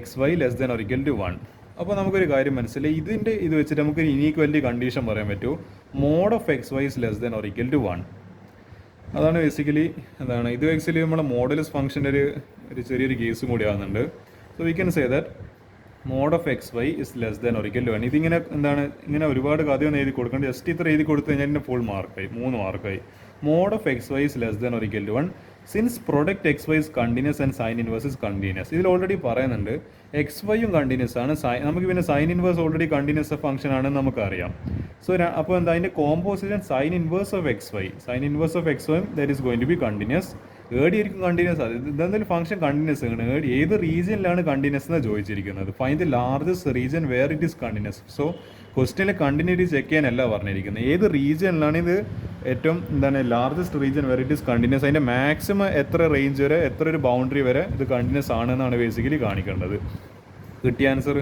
XY less than or equal to 1. അപ്പോൾ നമുക്കൊരു കാര്യം മനസ്സിലായി, ഇത് വെച്ചിട്ട് നമുക്കൊരു ഇനീക്വാലിറ്റി കണ്ടീഷൻ പറയാൻ പറ്റൂ. Mod of XY is less than or equal to 1. അതാണ് ബേസിക്കലി ഇത് ആക്ച്വലി നമ്മുടെ മോഡുലസ് ഫംഗ്ഷൻ്റെ ഒരു ചെറിയൊരു കേസും കൂടി ആകുന്നുണ്ട്. So we can say that mod of XY is less than or equal to 1. ഇതിങ്ങനെ ഇങ്ങനെ ഒരുപാട് കഥയൊന്നും എഴുതി കൊടുക്കേണ്ട, ജസ്റ്റ് ഇത്ര എഴുതി കൊടുത്തു കഴിഞ്ഞാൽ ഇതിൻ്റെ ഫുൾ മാർക്കായി, 3 മാർക്കായി. Mod of XY is less than or equal to 1 since product XY is continuous and sine inverse is continuous. ഇതിൽ ഓൾറെഡി പറയുന്നുണ്ട് XYയും കണ്ടിന്യൂസ് ആണ്, നമുക്ക് പിന്നെ sine inverse already continuous function ആണെന്ന് നമുക്കറിയാം. സോ അപ്പോൾ അതിൻ്റെ കോമ്പോസിഷൻ സൈൻ ഇൻവേഴ്സ് ഓഫ് XYയും that is going to be continuous. ഏടിയായിരിക്കും കണ്ടിന്യൂസ്? ഇതെന്തായാലും ഫംഗ്ഷൻ കണ്ടിന്യൂസ് ആണ്. ഏത് റീജിയനിലാണ് കണ്ടിന്യൂസ് എന്ന് ചോദിച്ചിരിക്കുന്നത്. Find the largest region where it is continues. So ക്വസ്റ്റ്യനിൽ കണ്ടിന്യൂറ്റി ചെക്ക് ചെയ്യാനല്ല പറഞ്ഞിരിക്കുന്നത്, ഏത് റീജിയനിലാണ് ഇത് ഏറ്റവും largest region where it is continues, അതിൻ്റെ മാക്സിമം എത്ര റേഞ്ച് വരെ, എത്ര ഒരു ബൗണ്ടറി വരെ ഇത് കണ്ടിന്യൂസ് ആണെന്നാണ് ബേസിക്കലി കാണിക്കേണ്ടത്. കിട്ടിയ ആൻസർ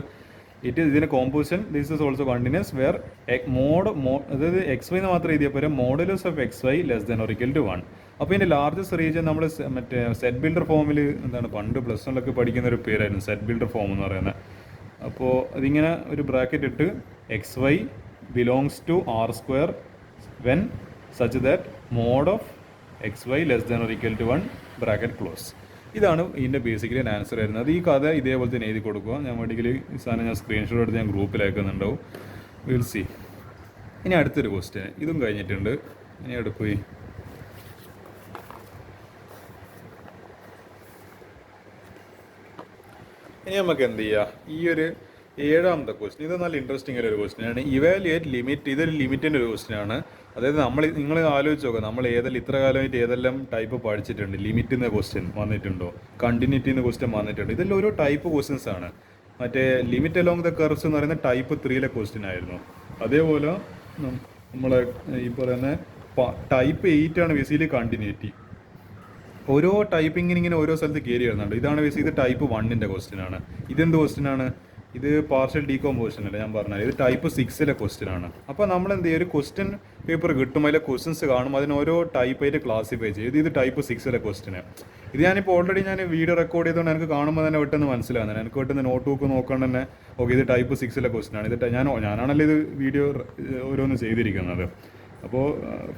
ഇതിൻ്റെ composition this is also continues where അതായത് XY എന്ന് മാത്രം എഴുതിയാൽ പോരാ, modulus of XY less than or equal to 1. അപ്പോൾ ഇതിൻ്റെ ലാർജസ്റ്റ് റീജിയൻ നമ്മൾ സെറ്റ് ബിൽഡർ ഫോമിൽ പണ്ട് +1 പഠിക്കുന്ന ഒരു പേരായിരുന്നു സെറ്റ് ബിൽഡർ ഫോം എന്ന് പറയുന്നത്. അപ്പോൾ അതിങ്ങനെ ഒരു ബ്രാക്കറ്റ് ഇട്ട് XY belongs to R² when such that mod of XY less than or equal to 1 bracket close. ഇതാണ് ഇതിൻ്റെ ബേസിക്കലി ആൻസർ വരുന്നത്. ഈ കഥ ഇതേപോലെ തന്നെ എഴുതി കൊടുക്കുക. ഞാൻ വേണമെങ്കിൽ ഈ സാധനം ഞാൻ സ്ക്രീൻഷോട്ട് എടുത്ത് ഞാൻ ഗ്രൂപ്പിൽ അയക്കുന്നുണ്ടാവും. Will see. ഇനി അടുത്തൊരു ക്വസ്റ്റ്യൻ, ഇതും കഴിഞ്ഞിട്ടുണ്ട്. ഇനി അവിടെ പോയി ഇനി നമുക്ക് എന്ത് ചെയ്യുക, ഈ ഒരു 7ാമത്തെ ക്വസ്റ്റ്യൻ, ഇത് നല്ല ഇൻട്രസ്റ്റിംഗ് ആയ ഒരു ക്വസ്റ്റ്യൻ ആണ്. ഇവാലുവേറ്റ് ലിമിറ്റ്, ഇതൊരു ലിമിറ്റിൻ്റെ ഒരു ക്വസ്റ്റ്യൻ ആണ്. അതായത് നിങ്ങൾ ആലോചിച്ച് നോക്കുക, നമ്മൾ ഇത്ര കാലമായിട്ട് ഏതെല്ലാം ടൈപ്പ് പഠിച്ചിട്ടുണ്ട്. ലിമിറ്റ് എന്ന ക്വസ്റ്റ്യൻ വന്നിട്ടുണ്ടോ, കണ്ടിന്യൂറ്റി എന്ന ക്വസ്റ്റ്യൻ വന്നിട്ടുണ്ട്. ഇതെല്ലാം ഓരോ ടൈപ്പ് ക്വസ്റ്റ്യൻസ് ആണ്. മറ്റേ ലിമിറ്റ് അലോങ് ദ കർവ്സ് എന്ന് പറയുന്ന ടൈപ്പ് 3 ക്വസ്റ്റ്യൻ ആയിരുന്നു. അതേപോലെ നമ്മളെ ഈ പറയുന്ന ടൈപ്പ് 8 ആണ് ബേസിക്കലി കണ്ടിന്യൂറ്റി. ഓരോ ടൈപ്പിങ്ങിന് ഇങ്ങനെ ഓരോ സ്ഥലത്ത് കയറി വരുന്നുണ്ട്. ഇതാണ് ബേസിക്, ഇത് ടൈപ്പ് 1 ക്വസ്റ്റ്യൻ ആണ്. ഇതെന്ത് ക്വസ്റ്റ്യൻ ആണ്? ഇത് പാർഷ്യൽ ഡീകോമ്പോസിഷൻ അല്ല ഞാൻ പറഞ്ഞത്, ഇത് ടൈപ്പ് 6 ക്വസ്റ്റ്യൻ ആണ്. അപ്പോൾ നമ്മൾ എന്ത് ചെയ്യും, ഒരു ക്വസ്റ്റ്യൻ പേപ്പർ കിട്ടും, അതിലെ ക്വസ്റ്റ്യൻസ് കാണും, അതിന് ഓരോ ടൈപ്പായിട്ട് ക്ലാസിഫൈ ചെയ്യും. ഇത് ടൈപ്പ് 6 ക്വസ്റ്റ്യൻ. ഇത് ഞാനിപ്പോൾ ഓൾറെഡി ഞാൻ വീഡിയോ റെക്കോർഡ് ചെയ്തുകൊണ്ട് എനിക്ക് കാണുമ്പോൾ തന്നെ പെട്ടെന്ന് മനസ്സിലാകുന്നത്, എനിക്ക് പെട്ടെന്ന് നോട്ട് ബുക്ക് നോക്കാൻ തന്നെ ഓക്കെ ഇത് ടൈപ്പ് 6 ക്വസ്റ്റ്യൻ ആണ്. ഇത് ഞാനാണല്ലോ ഇത് വീഡിയോ ഓരോന്ന് ചെയ്തിരിക്കുന്നത്. അപ്പോൾ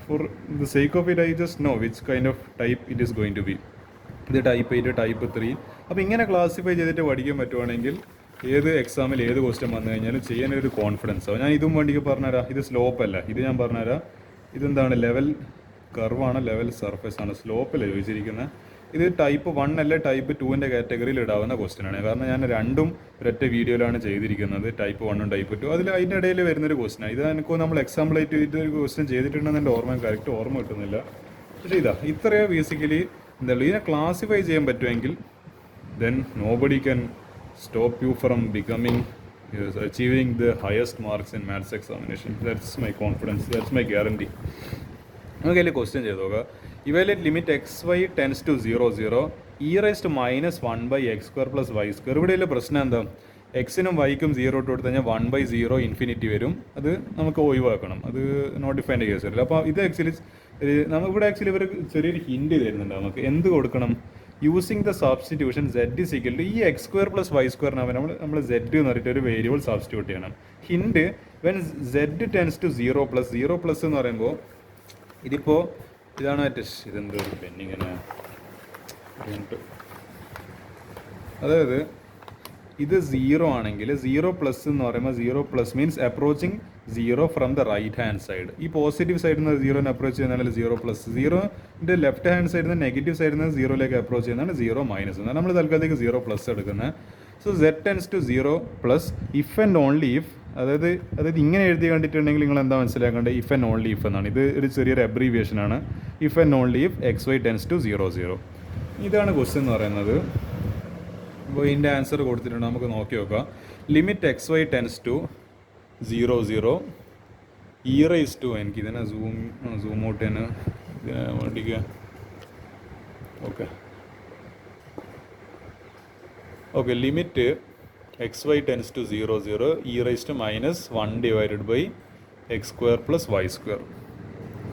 for the sake of it I just know which kind of type it is going to be. ഇത് ടൈപ്പ് 8, ടൈപ്പ് 3. അപ്പോൾ ഇങ്ങനെ ക്ലാസിഫൈ ചെയ്തിട്ട് പഠിക്കാൻ പറ്റുവാണെങ്കിൽ ഏത് എക്സാമിൽ ഏത് ക്വസ്റ്റ്യൻ വന്നു കഴിഞ്ഞാലും ചെയ്യാനൊരു കോൺഫിഡൻസ് ആവും. ഞാൻ ഇതും വേണ്ടിക്ക് പറഞ്ഞുതരാം. ഇത് സ്ലോപ്പ് അല്ല, ഇത് ഞാൻ പറഞ്ഞുതരാം. ഇതെന്താണ്? ലെവൽ കർവാണ്, ലെവൽ സർഫേസ് ആണ്, സ്ലോപ്പല്ല ചോദിച്ചിരിക്കുന്നത്. ഇത് ടൈപ്പ് 1 അല്ല ടൈപ്പ് 2 കാറ്റഗറിയിൽ ഇടാവുന്ന ക്വസ്റ്റ്യൻ ആണ്. കാരണം ഞാൻ രണ്ടും ഒരൊറ്റ വീഡിയോയിലാണ് ചെയ്തിരിക്കുന്നത്, ടൈപ്പ് 1 ടൈപ്പ് 2. അതിൽ അതിൻ്റെ ഇടയിൽ വരുന്നൊരു ക്വസ്റ്റ്യൻ. ഇത് എനിക്ക് നമ്മൾ എക്സാമ്പിളായിട്ട് ഇതൊരു ക്വസ്റ്റ്യൻ ചെയ്തിട്ടുണ്ടെന്ന് എൻ്റെ കറക്റ്റ് ഓർമ്മ കിട്ടുന്നില്ല. പക്ഷേ ഇത്രയോ ബേസിക്കലി എന്താ പറയുക, ഇതിനെ ക്ലാസിഫൈ ചെയ്യാൻ പറ്റുമെങ്കിൽ then nobody can stop you from becoming achieving the highest marks in maths examination. That's my confidence, that's my guarantee. നമുക്ക് അതിൽ ക്വസ്റ്റ്യൻ ചെയ്ത് നോക്കുക. Evaluate limit xy tends to 0 0 e⁻⁻1/x² + y². ഇവിടെയുള്ള പ്രശ്നം എന്താ? എക്സിനും വൈക്കും 0 ഇട്ട് കൊടുത്തു കഴിഞ്ഞാൽ 1/0 ഇൻഫിനിറ്റി വരും. അത് നമുക്ക് ഒഴിവാക്കണം, അത് നോട്ട് ഡിഫൈൻഡ് കേസ് വരില്ല. അപ്പോൾ ഇത് ആക്ച്വലി നമുക്കിവിടെ ആക്ച്വലി ഇവർ ചെറിയൊരു ഹിൻഡ് തരുന്നുണ്ട്. നമുക്ക് എന്ത് കൊടുക്കണം? യൂസിങ് ദ സബ്സ്റ്റിറ്റ്യൂഷൻ z = ഈ x² + y² നമ്മൾ z എന്ന് പറഞ്ഞിട്ട് ഒരു വേരിയബിൾ സബ്സ്റ്റിറ്റ്യൂട്ട് ചെയ്യണം. Hence when z tends to 0 + എന്ന് പറയുമ്പോൾ ഇതിപ്പോൾ ഇതാണ് ഇതെന്തോ ഒരു പെന്നിങ്ങനെ, അതായത് ഇത് 0 ആണെങ്കിൽ 0+ എന്ന് പറയുമ്പോൾ 0+ means approaching 0 from the right hand side. ഈ പോസിറ്റീവ് സൈഡിൽ നിന്ന് 0നെ അപ്രോച്ച് ചെയ്യുന്നതാണ് 0+. 0ൻ്റെ ലെഫ്റ്റ് ഹാൻഡ് സൈഡിൽ നിന്ന് നെഗറ്റീവ് സൈഡിൽ നിന്ന് 0ലേക്ക് അപ്രോച്ച് ചെയ്യുന്നതാണ് 0-. എന്നാൽ നമ്മൾ തൽക്കാലത്തേക്ക് 0+ എടുക്കുന്നത്. So z tends to 0+ if and only if, അതായത് ഇങ്ങനെ എഴുതി കണ്ടിട്ടുണ്ടെങ്കിൽ നിങ്ങൾ എന്താ മനസ്സിലാക്കേണ്ടത്? ഇഫ് ആൻഡ് ഓൺലി ഇഫ് എന്നാണ്. ഇത് ഒരു ചെറിയൊരു അബ്രീവിയേഷൻ ആണ്. If and only if xy tends to 0 0. ഇതാണ് ക്വസ്റ്റ്യൻ എന്ന് പറയുന്നത്. അപ്പോൾ ഇതിൻ്റെ ആൻസർ കൊടുത്തിട്ടുണ്ട്, നമുക്ക് നോക്കി നോക്കാം. ലിമിറ്റ് xy ടെൻസ് ടു 0 0 എനിക്ക് ഇതിനെ സൂം ഔട്ട് തന്നെ വേണ്ടിക്കുക. Okay limit xy tends to 0 0 e⁻1/x² + y².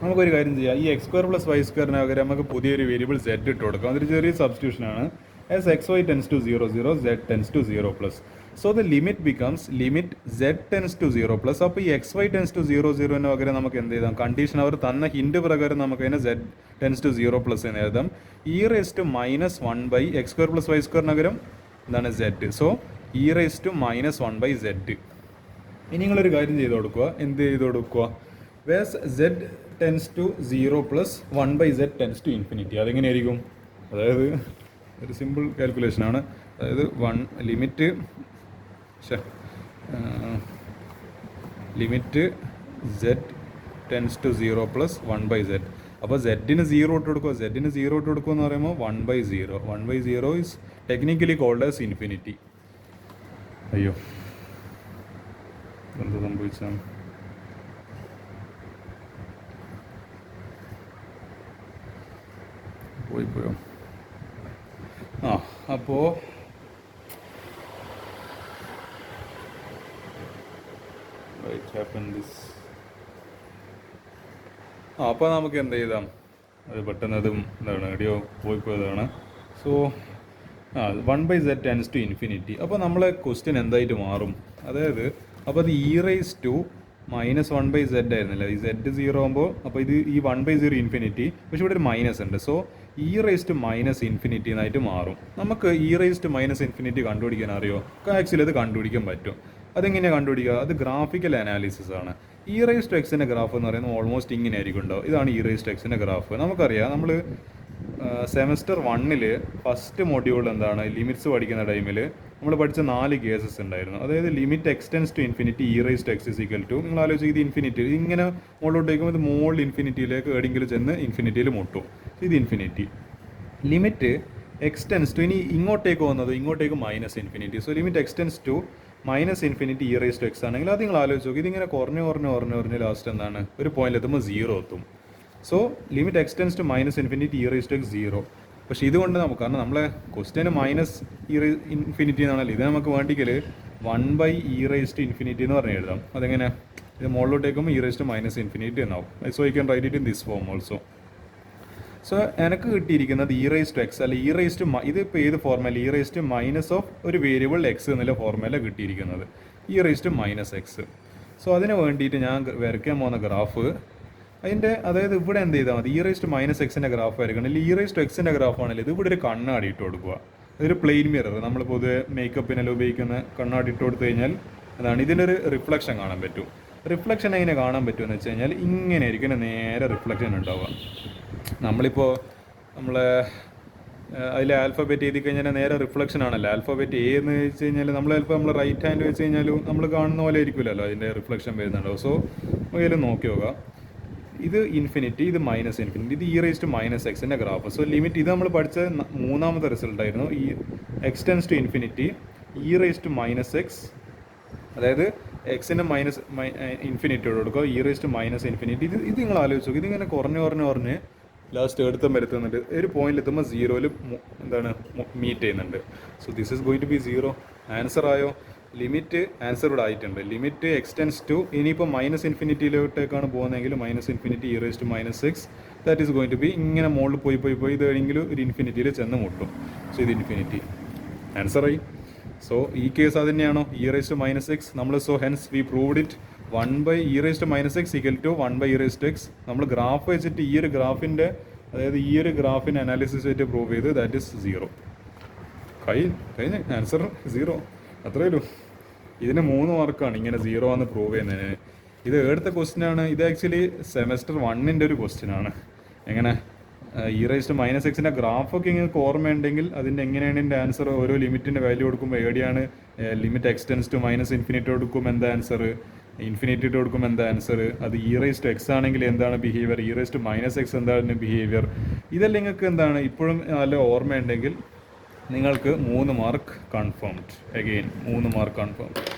നമുക്കൊരു കാര്യം ചെയ്യാം. ഈ x² + y² പകരം നമുക്ക് പുതിയൊരു വേരിയബിൾ z ഇട്ട് കൊടുക്കാം. അതൊരു ചെറിയ സബ്സ്റ്റിറ്റ്യൂഷനാണ്. As xy tends to 0 0 z tends to 0+. So the limit becomes limit z tends to 0+. അപ്പോൾ ഈ xy tends to 0 0 പകരം നമുക്ക് എന്ത് ചെയ്താം? കണ്ടീഷൻ അവർ തന്ന ഹിൻഡ് പ്രകാരം നമുക്ക് അതിനെ z tends to 0+ എന്ന് എഴുതാം. e⁻1/x² + y² പകരം എന്താണ്? z. So e⁻1/z. ഇനി നിങ്ങളൊരു കാര്യം ചെയ്ത് കൊടുക്കുക. എന്ത് ചെയ്ത് കൊടുക്കുക? Whereas z tends to 0+ 1/z tends to infinity. അതെങ്ങനെയായിരിക്കും? അതായത് ഒരു സിമ്പിൾ കാൽക്കുലേഷനാണ്. അതായത് limit z tends to 0+ 1/z. അപ്പോൾ z-ന് 0 ഇട്ട് കൊടുക്കുക. z-ന് 0 ഇട്ട് കൊടുക്കുക എന്ന് പറയുമ്പോൾ 1/0. 1/0 is technically called as infinity. അയ്യോ എന്താ സംഭവിച്ചാൽ പോയോ? അപ്പോൾ അപ്പോൾ നമുക്ക് എന്ത് ചെയ്താം? അത് പെട്ടെന്ന് അതും എന്താണ് എവിടെയോ പോയതാണ്. So 1/z tends to infinity. അപ്പോൾ നമ്മളെ ക്വസ്റ്റ്യൻ എന്തായിട്ട് മാറും? അതായത് അപ്പോൾ അത് e⁻1/z ആയിരുന്നില്ല, ഈ z 0 ആകുമ്പോൾ അപ്പോൾ ഇത് ഈ 1/0 ഇൻഫിനിറ്റി, പക്ഷെ ഇവിടെ ഒരു മൈനസ് ഉണ്ട്. സോ e⁻∞ എന്നായിട്ട് മാറും. നമുക്ക് e⁻∞ കണ്ടുപിടിക്കാൻ അറിയോ? ആക്ച്വലി അത് കണ്ടുപിടിക്കാൻ പറ്റും. അതെങ്ങനെയാണ് കണ്ടുപിടിക്കുക? അത് ഗ്രാഫിക്കൽ അനാലിസിസ് ആണ്. e⁻x ഗ്രാഫ് എന്ന് പറയുന്നത് ഓൾമോസ്റ്റ് ഇങ്ങനെ ആയിരിക്കും ഉണ്ടാവും. ഇതാണ് e⁻x ഗ്രാഫ്. നമുക്കറിയാം, നമ്മൾ സെമസ്റ്റർ 1 ഫസ്റ്റ് മൊഡ്യൂൾ എന്താണ് ലിമിറ്റ്സ് പഠിക്കുന്ന ടൈമിൽ നമ്മൾ പഠിച്ച 4 കേസസ് ഉണ്ടായിരുന്നു. അതായത് limit x tends to infinity e⁻x = നിങ്ങൾ ആലോചിക്കുക, ഇത് ഇൻഫിനിറ്റി ഇങ്ങനെ മുകളിലോട്ട് വയ്ക്കുമ്പോൾ ഇത് മുകളിൽ ഇൻഫിനിറ്റിയിലേക്ക് എവിടെയെങ്കിലും ചെന്ന് ഇൻഫിനിറ്റിയിൽ മുട്ടും. ഇത് infinity. Limit x tends to ഇനി ഇങ്ങോട്ടേക്ക് വന്നത് ഇങ്ങോട്ടേക്ക് minus infinity. So limit x tends to minus infinity e raise to x ആണെങ്കിൽ അത് നിങ്ങൾ ആലോചിച്ച് നോക്കി, ഇതിങ്ങനെ കുറഞ്ഞ് ലാസ്റ്റ് എന്താണ് ഒരു പോയിന്റ് എത്തുമ്പോൾ 0 എത്തും. So limit x tends to minus infinity e raise to x 0. പക്ഷേ ഇതുകൊണ്ട് നമുക്ക്, കാരണം നമ്മളെ ക്വസ്റ്റ്യന് മൈനസ് ഇൻഫിനിറ്റി എന്നാണല്ലോ, ഇത് നമുക്ക് വേണ്ടിക്കൽ 1/e റേസ് ടു ഇൻഫിനിറ്റി എന്ന് പറഞ്ഞ് എഴുതാം. അതെങ്ങനെ, ഇത് മുകളിലോട്ടേക്കുമ്പോൾ e raise to minus infinity എന്നാവും. So I can write it in this form also. So എനിക്ക് കിട്ടിയിരിക്കുന്നത് ഇ റേസ് ടു എക്സ് അല്ല ഇ റേസ് ടു, ഇതിപ്പോൾ ഏത് formula, e raise to minus of ഒരു വേരിയബിൾ എക്സ് എന്നുള്ള ഫോർമുല കിട്ടിയിരിക്കുന്നത്, e raise to minus x. So അതിന് വേണ്ടിയിട്ട് ഞാൻ വരയ്ക്കാൻ പോകുന്ന ഗ്രാഫ് അതിൻ്റെ, അതായത് ഇവിടെ എന്ത് ചെയ്താൽ മതി, ഇ റേസ് ടു മൈനസ് എക്സിൻ്റെ ഗ്രാഫ് വരയ്ക്കണം. അല്ലെങ്കിൽ ഇ റേസ് ടു എക്സിൻ്റെ ഗ്രാഫ് ആണെങ്കിൽ ഇത് ഇവിടെ ഒരു കണ്ണാടി ഇട്ട് കൊടുക്കുക. അതൊരു പ്ലെയിൻ മിറർ, നമ്മൾ പൊതുവെ മേക്കപ്പിനെല്ലാം ഉപയോഗിക്കുന്ന കണ്ണാടി ഇട്ട് കൊടുത്തു കഴിഞ്ഞാൽ അതാണ് ഇതിൻ്റെ ഒരു റിഫ്ലക്ഷൻ കാണാൻ പറ്റും. റിഫ്ലക്ഷൻ എങ്ങനെ കാണാൻ പറ്റുമെന്ന് വെച്ച് കഴിഞ്ഞാൽ ഇങ്ങനെ ആയിരിക്കും നേരെ റിഫ്ലക്ഷൻ ഉണ്ടാവുക. നമ്മളിപ്പോൾ നമ്മളെ അതിൽ ആൽഫബറ്റ് എഴുതി കഴിഞ്ഞാൽ നേരെ റിഫ്ലക്ഷൻ ആണല്ലോ. ആൽഫബറ്റ് എ എന്ന് വെച്ച് കഴിഞ്ഞാൽ നമ്മൾ ചിലപ്പോൾ നമ്മൾ റൈറ്റ് ഹാൻഡ് വെച്ച് കഴിഞ്ഞാലും നമ്മൾ കാണുന്ന പോലെ ആയിരിക്കില്ലല്ലോ അതിൻ്റെ റിഫ്ലക്ഷൻ വരുന്നുണ്ടാവും. സോ അതിൽ നോക്കി നോക്കുക, ഇത് ഇൻഫിനിറ്റി, ഇത് മൈനസ് ഇൻഫിനിറ്റി, ഇത് ഇ റേസ് ടു മൈനസ് എക്സിൻ്റെ ഗ്രാഫ്. സോ ലിമിറ്റ്, ഇത് നമ്മൾ പഠിച്ച മൂന്നാമത്തെ റിസൾട്ടായിരുന്നു. ഈ x tends to infinity e raise to minus x, അതായത് എക്സിൻ്റെ മൈനസ് ഇൻഫിനിറ്റിയോട് കൊടുക്കുക, e raise to minus infinity. ഇത് നിങ്ങൾ ആലോചിച്ച് നോക്കും, ഇതിങ്ങനെ കുറഞ്ഞ് ലാസ്റ്റ് എടുത്തും വരുത്തുന്നുണ്ട്, ഒരു പോയിന്റിൽ എത്തുമ്പോൾ 0 എന്താണ് മീറ്റ് ചെയ്യുന്നുണ്ട്. So this is going to be 0. Answer ആയോ? ലിമിറ്റ് ആൻസർ ഇവിടെ ആയിട്ടുണ്ട്. ലിമിറ്റ് എക്സ് ടെൻസ് ടു, ഇനിയിപ്പോൾ മൈനസ് ഇൻഫിനിറ്റിയിലോട്ടേക്കാണ് പോകുന്നതെങ്കിൽ minus infinity e raise to minus x, that is going to be ഇങ്ങനെ മുകളിൽ പോയി ഇത് കഴിഞ്ഞെങ്കിലും ഒരു ഇൻഫിനിറ്റിയിൽ ചെന്ന് മുട്ടും. സോ ഇത് ഇൻഫിനിറ്റി ആൻസറായി. സോ ഈ കേസ് അത് തന്നെയാണോ, e raise to minus x നമ്മൾ. So hence we proved it 1/e raise to minus x equal to 1/e raise to x. നമ്മൾ ഗ്രാഫ് വെച്ചിട്ട് ഈ ഒരു ഗ്രാഫിൻ്റെ, അതായത് ഈ ഒരു ഗ്രാഫിൻ്റെ അനാലിസിസ് വെച്ചിട്ട് പ്രൂവ് ചെയ്ത് ദാറ്റ് ഇസ് 0. കഴിഞ്ഞ ആൻസർ 0, അത്രയേ ഉള്ളൂ. ഇതിന് 3 മാർക്കാണ് ഇങ്ങനെ 0 ആണെന്ന് പ്രൂവ് ചെയ്യുന്നതിന്. ഇത് ഏടുത്ത ക്വസ്റ്റ്യൻ ആണ്, ഇത് ആക്ച്വലി സെമസ്റ്റർ 1ൻ്റെ ഒരു ക്വസ്റ്റ്യൻ ആണ്. എങ്ങനെ ഇ റേസ് ടു മൈനസ് എക്സിൻ്റെ ഗ്രാഫൊക്കെ നിങ്ങൾക്ക് ഓർമ്മയുണ്ടെങ്കിൽ അതിൻ്റെ എങ്ങനെയാണ് ഇതിൻ്റെ ആൻസർ, ഓരോ ലിമിറ്റിൻ്റെ വാല്യൂ കൊടുക്കുമ്പോൾ എവിടെയാണ് limit x tends to minus infinity കൊടുക്കും എന്താ ആൻസർ, ഇൻഫിനിറ്റി കൊടുക്കും എന്താ ആൻസർ, അത് ഇ റേസ് ടു എക്സ് ആണെങ്കിൽ എന്താണ് behaviour, e raise to minus x എന്താണ് ബിഹേവിയർ, ഇതെല്ലാം നിങ്ങൾക്ക് എന്താണ് ഇപ്പോഴും നല്ല ഓർമ്മയുണ്ടെങ്കിൽ നിങ്ങൾക്ക് 3 mark confirmed. Again 3 mark confirm.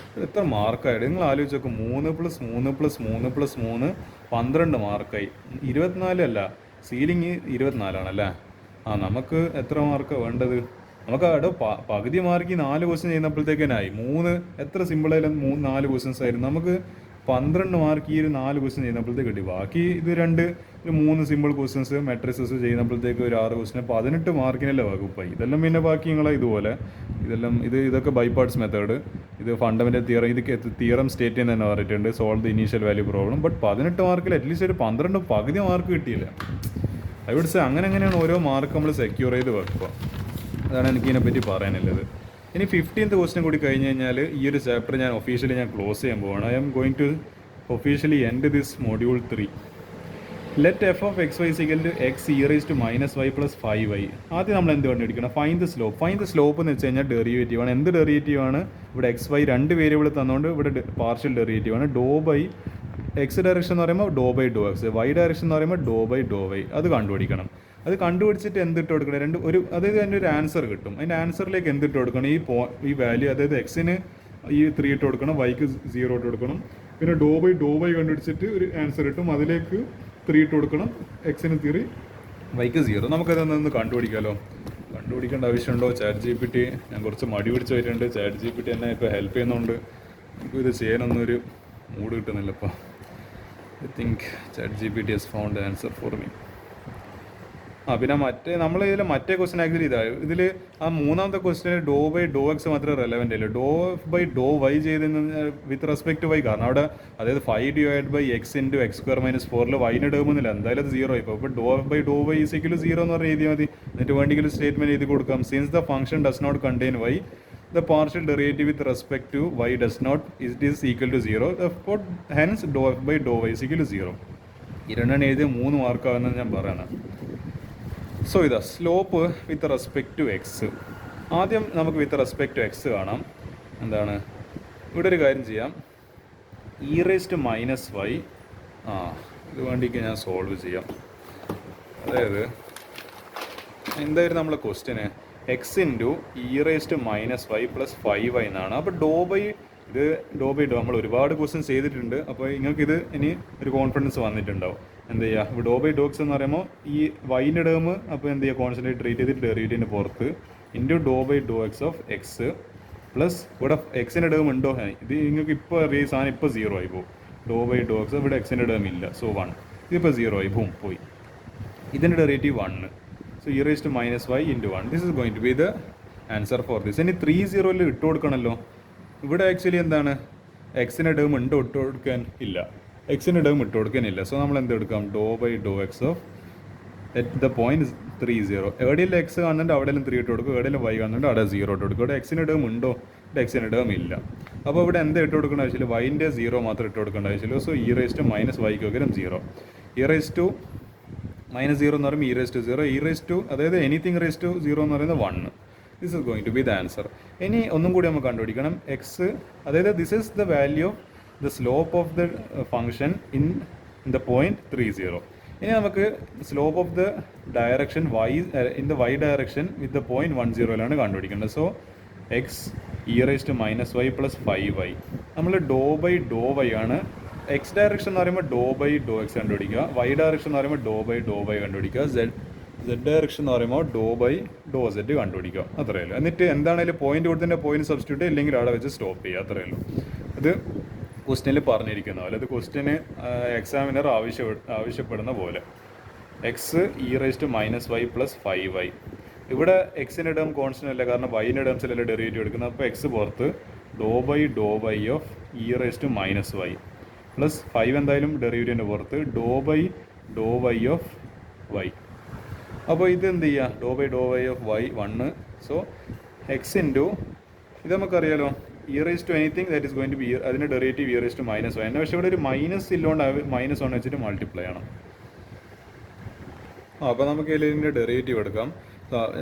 എത്ര മാർക്കായിട്ട് നിങ്ങൾ ആലോചിച്ച് നോക്കും, 3 + 3 + 3 + 3 12 മാർക്കായി. 24 അല്ല, സീലിംഗ് 24 ആണല്ലേ. നമുക്ക് എത്ര മാർക്കാണ് വേണ്ടത്? നമുക്ക് അവിടെ പകുതി മാർക്ക് 4 ക്വസ്റ്റ്യൻ ചെയ്യുന്നപ്പോഴത്തേക്കായി 3 എത്ര സിമ്പിളായാലും 4 ക്വസ്റ്റ്യൻസ് ആയിരുന്നു. നമുക്ക് 12 മാർക്ക് ഈ ഒരു 4 ക്വസ്റ്റ്യൻ ചെയ്യുന്നപ്പോഴത്തേക്ക് കിട്ടി. ബാക്കി ഇത് 3 സിമ്പിൾ ക്വസ്റ്റ്യൻസ് മെട്രിക്സസ് ചെയ്യുന്നപ്പോഴത്തേക്ക് ഒരു 6 ക്വസ്റ്റ്യൻ 18 മാർക്കിനല്ലേ വകുപ്പായി. ഇതെല്ലാം പിന്നെ ബാക്കി നിങ്ങളെ ഇതുപോലെ ഇതൊക്കെ ബൈ പാർട്സ് മെത്തേഡ്, ഇത് ഫണ്ടമെൻ്റൽ തിയറം, ഇത് തിയറം സ്റ്റേറ്റ് ചെയ്യുന്ന തന്നെ പറഞ്ഞിട്ടുണ്ട്, solve the initial value problem. But 18 മാർക്കിൽ അറ്റ്ലീസ്റ്റ് ഒരു 12 പകുതി മാർക്ക് കിട്ടിയില്ല. അവിടെ അങ്ങനെയാണ് ഓരോ മാർക്ക് നമ്മൾ സെക്യൂർ ചെയ്ത് വെക്കുക. അതാണ് എനിക്ക് ഇതിനെപ്പറ്റി പറയാനുള്ളത്. ഇനി 15th ക്വസ്റ്റ്യൻ കൂടി കഴിഞ്ഞ് കഴിഞ്ഞാൽ ഈ ഒരു ചാപ്റ്റർ ഞാൻ ഒഫീഷ്യലി ക്ലോസ് ചെയ്യാൻ പോവാണ്. I'm going to officially end this module 3. Let f of x y equal to x e raise to minus y plus 5y. ആദ്യം നമ്മൾ എന്ത് കണ്ടുപിടിക്കണം? Find the slope. Find the slope എന്ന് വെച്ച് കഴിഞ്ഞാൽ derivative ആണ്. എന്ത് ഡെറിവേറ്റീവ് ആണ്? ഇവിടെ എക്സ് വൈ 2 വേരിയബിൾ തന്നുകൊണ്ട് ഇവിടെ പാർഷ്യൽ ഡെറിവേറ്റീവ് ആണ്. ഡോ ബൈ എക്സ് ഡയറക്ഷൻ എന്ന് പറയുമ്പോൾ ഡോ by Dr x, y direction എന്ന് പറയുമ്പോൾ ഡോ ബൈ ഡോ വൈ. അത് കണ്ടുപിടിക്കണം. അത് കണ്ടുപിടിച്ചിട്ട് എന്തിട്ട് കൊടുക്കണം? അതായത് അതിൻ്റെ ഒരു ആൻസർ കിട്ടും. അതിൻ്റെ ആൻസറിലേക്ക് എന്തിട്ട് കൊടുക്കണം? ഈ വാല്യൂ, അതായത് എക്സിന് ഈ 3 ഇട്ട് കൊടുക്കണം, വൈക്ക് 0 ഇട്ട് കൊടുക്കണം. പിന്നെ ഡോ ബൈ കണ്ടുപിടിച്ചിട്ട് ഒരു ആൻസർ കിട്ടും, അതിലേക്ക് 3 ഇട്ട് കൊടുക്കണം, എക്സിന് 3 വൈക്ക് 0. നമുക്കതൊന്ന് കണ്ടുപിടിക്കാമല്ലോ. കണ്ടുപിടിക്കേണ്ട ആവശ്യമുണ്ടോ? ചാറ്റ് ജി പി ടി, ഞാൻ കുറച്ച് മടി പിടിച്ച് വരുന്നുണ്ട്. ചാറ്റ് ജി പി ടി എന്നെ ഇപ്പോൾ ഹെൽപ്പ് ചെയ്യുന്നതുകൊണ്ട് ഇപ്പോൾ ഇത് ചെയ്യാനൊന്നും ഒരു മൂഡ് കിട്ടുന്നില്ല. ഇപ്പോൾ I think chat G P T has found answer for me. പിന്നെ നമ്മൾ ഇതിൽ മറ്റേ ക്വസ്റ്റ്യൻ ആക്ച്വലി ഇതിൽ ആ മൂന്നാമത്തെ question do by Dr x മാത്രമേ റെലവൻ്റ് അല്ല. Do f by Dr y ചെയ്ത് വിത്ത് റെസ്പെക്ട് ടു വൈ, കാരണം അവിടെ അതായത് 5/x × x² - 4 വൈന് ടേമൊന്നുമില്ല, എന്തായാലും അത് 0 ഇപ്പോൾ. ഇപ്പോൾ ഡോ എഫ് ബൈ ഡോ വൈ = 0 എന്ന് പറഞ്ഞാൽ എഴുതിയാൽ മതി. എന്നിട്ട് വേണ്ടെങ്കിൽ സ്റ്റേറ്റ്മെൻറ്റ് എഴുതി കൊടുക്കാം. Since the function does not contain y, the partial derivative with respect to y does not is equal to 0, therefore hence dou f by dou y is equal to 0. ഈ രണ്ടാണ് എഴുതിയ 3 മാർക്കാണെന്ന് ഞാൻ പറയുന്നത്. സോ ഇതാ slope with respect to x. ആദ്യം നമുക്ക് വിത്ത് respect to X കാണാം. എന്താണ് ഇവിടെ ഒരു കാര്യം ചെയ്യാം, e raise to minus y. ഇത് വേണ്ടിക്ക് ഞാൻ സോൾവ് ചെയ്യാം. അതായത് എന്തായിരുന്നു നമ്മളെ ക്വസ്റ്റ്യന്? X into e raised minus y plus 5y എന്നാണ്. അപ്പോൾ ഡോ ബൈ ഡോ നമ്മൾ ഒരുപാട് ക്വസ്റ്റ്യൻസ് ചെയ്തിട്ടുണ്ട്. അപ്പോൾ നിങ്ങൾക്കിത് ഇനി ഒരു കോൺഫിഡൻസ് വന്നിട്ടുണ്ടാവും. എന്ത് ചെയ്യുക, ഇപ്പോൾ ഡോ ബൈ ഡോ എക്സ് എന്ന് പറയുമ്പോൾ ഈ വൈൻ്റെ ടേം അപ്പോൾ എന്ത് ചെയ്യുക, കോൺസ്റ്റൻ്റ് ട്രീറ്റ് ചെയ്തിട്ട് ഡെറിവേറ്റീവിൻ്റെ പുറത്ത് into do by Dr x of x plus ഇവിടെ എക്സിൻ്റെ ടേം ഉണ്ടോ, ഇത് നിങ്ങൾക്ക് ഇപ്പോൾ അറിയാം സാധനം ഇപ്പോൾ 0 ആയി പോകും. ഡോ ബൈ ഡോ എക്സ് ഇവിടെ എക്സിൻ്റെ ടേം ഇല്ല, സോ 1. ഇതിപ്പോൾ 0 ആയി പോയി. ഇതിൻ്റെ derivative 1. So e raised minus y into 1. This is going to be the answer for this. ഇനി 3 ഇട്ട് കൊടുക്കണമല്ലോ. ഇവിടെ ആക്ച്വലി എന്താണ്, എക്സിൻ്റെ ടേം ഉണ്ടോ ഇട്ട് കൊടുക്കാൻ ഇല്ല, എക്സിൻ്റെ ടേം ഇട്ട് കൊടുക്കാനില്ല. സോ നമ്മൾ എന്ത് എടുക്കാം, dou by Dr x of at the point 3 എവിടെയെല്ലാം എക്സ് കാണുന്നുണ്ട് അവിടെയെല്ലാം 3 ഇട്ട് കൊടുക്കും, എവിടെയെല്ലാം വൈ കാണുന്നുണ്ട് അവിടെ 0 ഇട്ട് കൊടുക്കും. ഇവിടെ എക്സിൻ്റെ ടേം ഉണ്ടോ, ഇവിടെ എക്സിൻ്റെ ടേം ഇല്ല. അപ്പോൾ ഇവിടെ എന്താ ഇട്ട് കൊടുക്കേണ്ട ആവശ്യമില്ല, വൈൻ്റെ 0 മാത്രം ഇട്ട് കൊടുക്കേണ്ട ആവശ്യമില്ല. സോ ഇ റേസ്റ്റ് മൈനസ് വൈക്ക് പകരം 0. ഇ റേസ്റ്റ് മൈനസ് 0 എന്ന് പറയുമ്പോൾ ഇ റേസ്റ്റ് 0, ഇ റേസ്റ്റ് അതായത് എനിത്തിങ് റേസ്റ്റ് 0 എന്ന് പറയുന്നത് 1. This is going to be the answer. ഇനി ഒന്നും കൂടി നമുക്ക് കണ്ടുപിടിക്കണം എക്സ്, അതായത് this is the value of the slope of the function in the point 30. ഇനി നമുക്ക് slope of the direction y in the y direction with the point 10 കണ്ടുപിടിക്കേണ്ടത്. So x e raised minus y plus 5y. നമ്മൾ do by Dr y ആണ്. X direction എന്ന് പറയുമ്പോൾ ഡോ by Dr X കണ്ടുപിടിക്കുക, Y direction എന്ന് പറയുമ്പോൾ ഡോ by Dr Y കണ്ടുപിടിക്കുക, Z direction എന്ന് പറയുമ്പോൾ ഡോ ബൈ ഡോ സെഡ് കണ്ടുപിടിക്കുക. അത്രയേ ഉള്ളൂ. എന്നിട്ട് എന്താണെങ്കിലും പോയിന്റ് കൊടുത്തതിൻ്റെ പോയിന്റ് സബ്സ്റ്റിറ്റ്യൂട്ട് ഇല്ലെങ്കിൽ അവിടെ വെച്ച് സ്റ്റോപ്പ് ചെയ്യുക. അത്രയേ ഉള്ളൂ. ഇത് ക്വസ്റ്റ്യനിൽ പറഞ്ഞിരിക്കുന്ന പോലെ, അത് ക്വസ്റ്റ്യന് എക്സാമിനർ ആവശ്യപ്പെടുന്ന പോലെ. X e raised minus y plus 5y. ഇവിടെ എക്സിൻ്റെ ടേം കോൺസ്റ്റൻ്റ് അല്ല, കാരണം വൈൻ്റെ ടേംസിലല്ല ഡെറിവേറ്റീവ് എടുക്കുന്നത്. അപ്പോൾ എക്സ് പുറത്ത് dou by Dr y of e raised minus y plus 5 എന്തായാലും ഡെറിവേറ്റീവിൻ്റെ പുറത്ത് dou by Dr y of y. അപ്പോൾ ഇത് എന്ത് ചെയ്യുക, dou by Dr y of y 1. So x into ഇത് നമുക്കറിയാലോ e raise to anything that is going to be, അതിൻ്റെ derivative e raise to minus y. പക്ഷേ ഇവിടെ ഒരു മൈനസ് ഇല്ലോണ്ട് -1 വെച്ചിട്ട് മൾട്ടിപ്ലൈ ചെയ്യണം. അപ്പോൾ നമുക്ക് ഇതിൻ്റെ ഡെറിവേറ്റീവ് എടുക്കാം.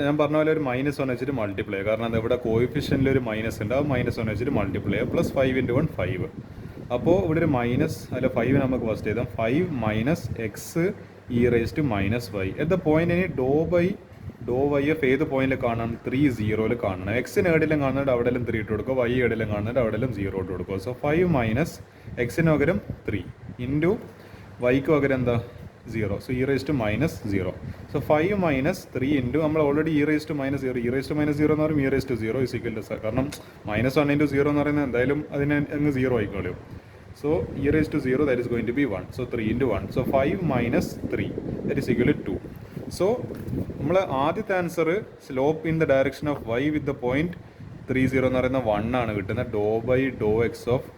ഞാൻ പറഞ്ഞ പോലെ ഒരു -1 വെച്ചിട്ട് മൾട്ടിപ്ലൈ ചെയ്യുക, കാരണം ഇവിടെ കോയിഫിഷ്യൻ്റിൽ ഒരു മൈനസ് ഉണ്ട്, ആ -1 വെച്ചിട്ട് മൾട്ടിപ്ലൈ ചെയ്യുക. പ്ലസ് 5 × 1 5. അപ്പോൾ ഇവിടെ ഒരു മൈനസ് അല്ല 5 നമുക്ക് ഫസ്റ്റ് ചെയ്താൽ 5 minus x e raise to minus y at the point. ഇനി do by Dr y f ഏത് പോയിന്റിൽ കാണണം, 30 കാണണം. എക്സിന് എവിടെയെല്ലാം കാണുന്നുണ്ട് അവിടെയെല്ലാം 3 ഇട്ട് കൊടുക്കുക, വൈ എവിടെയെല്ലാം കാണുന്നുണ്ട് അവിടെയെല്ലാം 0 ഇട്ട് കൊടുക്കുക. സോ 5 മൈനസ് എക്സിന് പകരം 3 ഇൻറ്റു വൈക്ക് പകരം എന്താ 0. So e raise to minus 0. So 5 minus 3 into നമ്മൾ already e raise to minus 0, e raise to minus 0 എന്ന് പറയുമ്പോൾ e raise to 0 is equal to, കാരണം -1 ഇൻറ്റു 0 എന്ന് പറയുന്നത് എന്തായാലും അതിന് അങ്ങ് 0 ആയിക്കോളും. So e raised to 0 that is going to be 1. So 3 into 1. So 5 minus 3 that is equal to 2. So നമ്മൾ ആദ്യത്തെ answer slope in the direction of y with the point 30 എന്ന് പറയുന്ന 1 ആണ് കിട്ടുന്നത്. Dou by Dr x of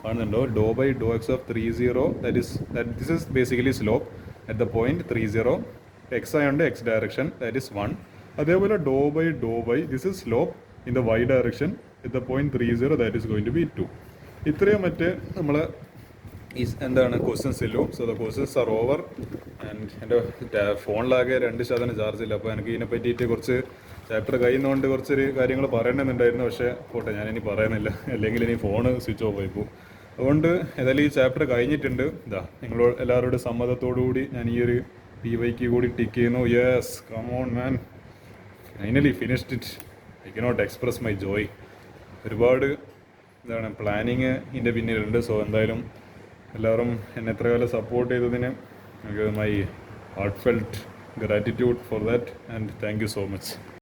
കാണുന്നുണ്ടോ, dou by Dr x of 30 this is basically slope at the point 30. X ആയതുകൊണ്ട് x direction that is 1. അതേപോലെ dou by Dr y this is slope in the y direction with the point 30 that is going to be 2. ഇത്രയും മറ്റ് നമ്മൾ എന്താണ് questions ഇല്ലു. So the questions are over. And എൻ്റെ ഫോണിലാകെ 2% charge ഇല്ല. അപ്പോൾ എനിക്ക് ഇതിനെ പറ്റിയിട്ട് കുറച്ച് ചാപ്റ്റർ കഴിയുന്നതുകൊണ്ട് കുറച്ചൊരു കാര്യങ്ങൾ പറയണമെന്നുണ്ടായിരുന്നു. പക്ഷേ പോട്ടെ, ഞാനിനി പറയുന്നില്ല, അല്ലെങ്കിൽ ഇനി ഫോണ് സ്വിച്ച് ഓഫ് ആയി പോകും. അതുകൊണ്ട് ഏതായാലും ഈ ചാപ്റ്റർ കഴിഞ്ഞിട്ടുണ്ട്. ഇതാ നിങ്ങളോട് എല്ലാവരുടെ സമ്മതത്തോടു കൂടി ഞാൻ ഈ ഒരു PYQ കൂടി ടിക്ക് ചെയ്യുന്നു. Yes, come on man, finally finished it. I cannot express my joy. ഒരുപാട് എന്താണ് പ്ലാനിങ് ഇതിൻ്റെ പിന്നിലുണ്ട്. സോ എന്തായാലും എല്ലാവരും എന്നെ എത്ര കാലം സപ്പോർട്ട് ചെയ്തതിന് my heart felt gratitude for that and thank you so much.